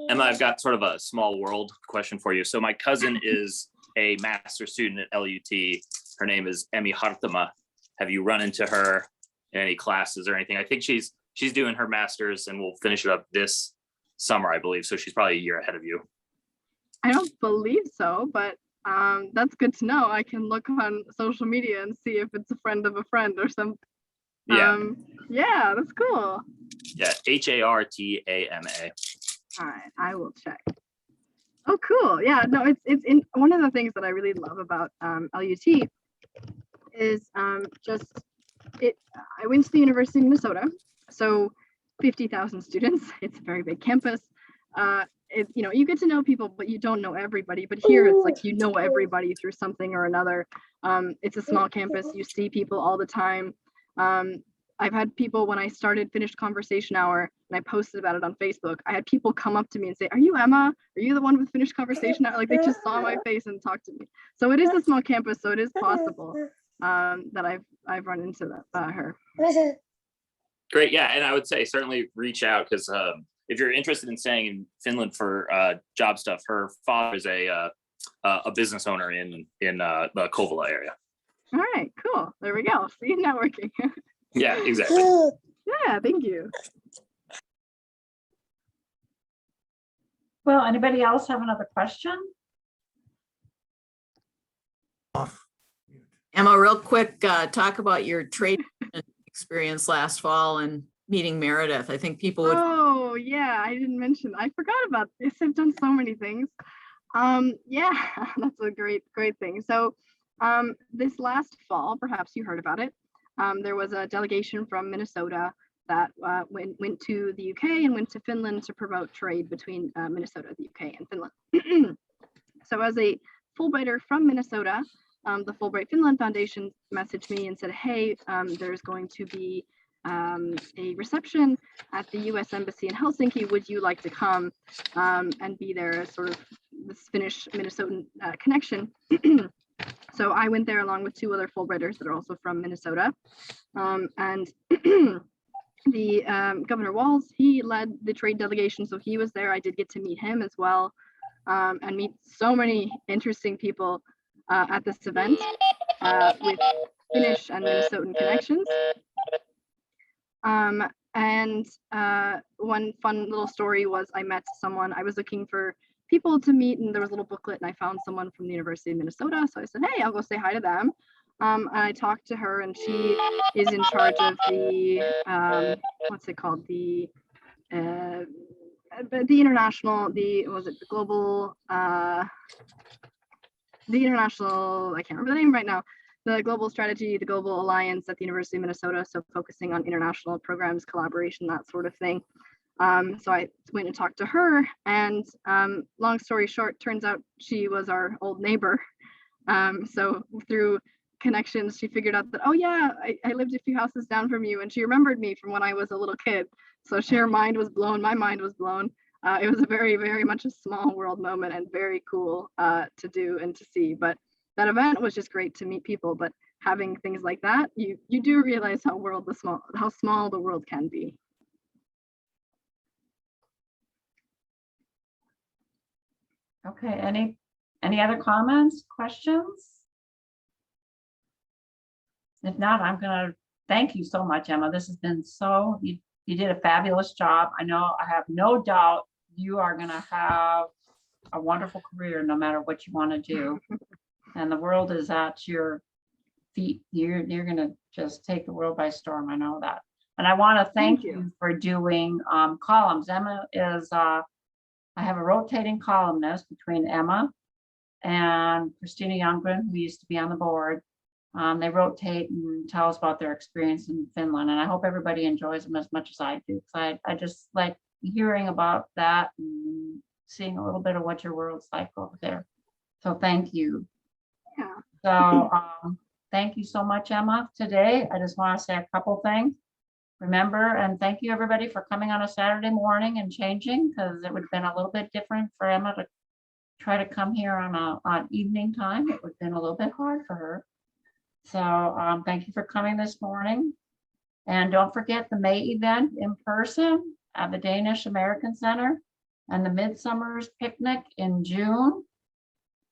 Emma, I've got sort of a small world question for you. So my cousin is a master's student at LUT. Her name is Emmy Hartama. Have you run into her in any classes or anything? I think she's doing her master's and will finish it up this summer, I believe. So she's probably a year ahead of you. I don't believe so, but that's good to know. I can look on social media and see if it's a friend of a friend or something. Yeah. Yeah, that's cool. Yeah, Hartama. All right, I will check. Oh, cool. Yeah, no, it's in one of the things that I really love about LUT is just it. I went to the University of Minnesota, so 50,000 students. It's a very big campus. You get to know people, but you don't know everybody. But here it's like you know everybody through something or another. It's a small campus. You see people all the time. I've had people, when I started Finnish Conversation Hour and I posted about it on Facebook, I had people come up to me and say, "Are you Emma? Are you the one with Finnish Conversation Hour?" Like they just saw my face and talked to me. So it is a small campus, so it is possible that I've run into her. Great, yeah, and I would say certainly reach out, because if you're interested in staying in Finland for job stuff, her father is a business owner in the Kouvola area. All right, cool. There we go. See, networking. Yeah, exactly. Yeah, thank you. Well, anybody else have another question? Emma, real quick, talk about your trade experience last fall and meeting Meredith. I think people would. Oh yeah, I didn't mention. I forgot about this. I've done so many things. Yeah, that's a great thing. So, this last fall, perhaps you heard about it. There was a delegation from Minnesota that went to the UK and went to Finland to promote trade between Minnesota, the UK, and Finland. So as a Fulbrighter from Minnesota, the Fulbright Finland Foundation messaged me and said, hey, there's going to be a reception at the US Embassy in Helsinki. Would you like to come and be there as sort of this Finnish-Minnesotan connection? So I went there along with two other Fulbrighters that are also from Minnesota. And the Governor Walz, he led the trade delegation, so he was there. I did get to meet him as well, and meet so many interesting people at this event with Finnish and Minnesotan connections. And one fun little story was I met someone, I was looking for people to meet, and there was a little booklet, and I found someone from the University of Minnesota. So I said, hey, I'll go say hi to them. And I talked to her, and she is in charge of the, what's it called? The international, the international, I can't remember the name right now, the global strategy, the global alliance at the University of Minnesota. So focusing on international programs, collaboration, that sort of thing. So I went and talked to her, and long story short, turns out she was our old neighbor. So through connections, she figured out that, oh yeah, I lived a few houses down from you, and she remembered me from when I was a little kid. So her mind was blown, my mind was blown. It was a very, very much a small world moment, and very cool to do and to see. But that event was just great to meet people. But having things like that, you do realize how small the world can be. Okay, any other comments, questions? If not, I'm going to thank you so much, Emma. This has been so, you did a fabulous job. I know, I have no doubt you are going to have a wonderful career no matter what you want to do. And the world is at your feet. You're going to just take the world by storm. I know that. And I want to thank you for doing columns. Emma is, I have a rotating columnist between Emma and Christina Youngren, who used to be on the board. They rotate and tell us about their experience in Finland. And I hope everybody enjoys them as much as I do. Because I just like hearing about that and seeing a little bit of what your world's like over there. So thank you. Yeah. So thank you so much, Emma. Today, I just want to say a couple things. Remember, and thank you everybody for coming on a Saturday morning and changing, because it would have been a little bit different for Emma to try to come here on evening time. It would have been a little bit hard for her. So thank you for coming this morning. And don't forget the May event in person at the Danish American Center and the Midsummer's Picnic in June.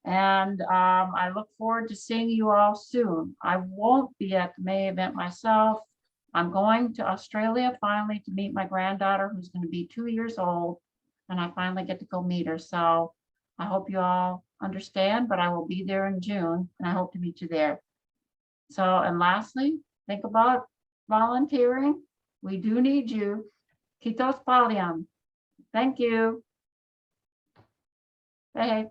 And I look forward to seeing you all soon. I won't be at the May event myself. I'm going to Australia finally to meet my granddaughter, who's going to be 2 years old, and I finally get to go meet her. So I hope you all understand, but I will be there in June, and I hope to meet you there. So, and lastly, think about volunteering. We do need you. Kiitos paljon. Thank you. Hey.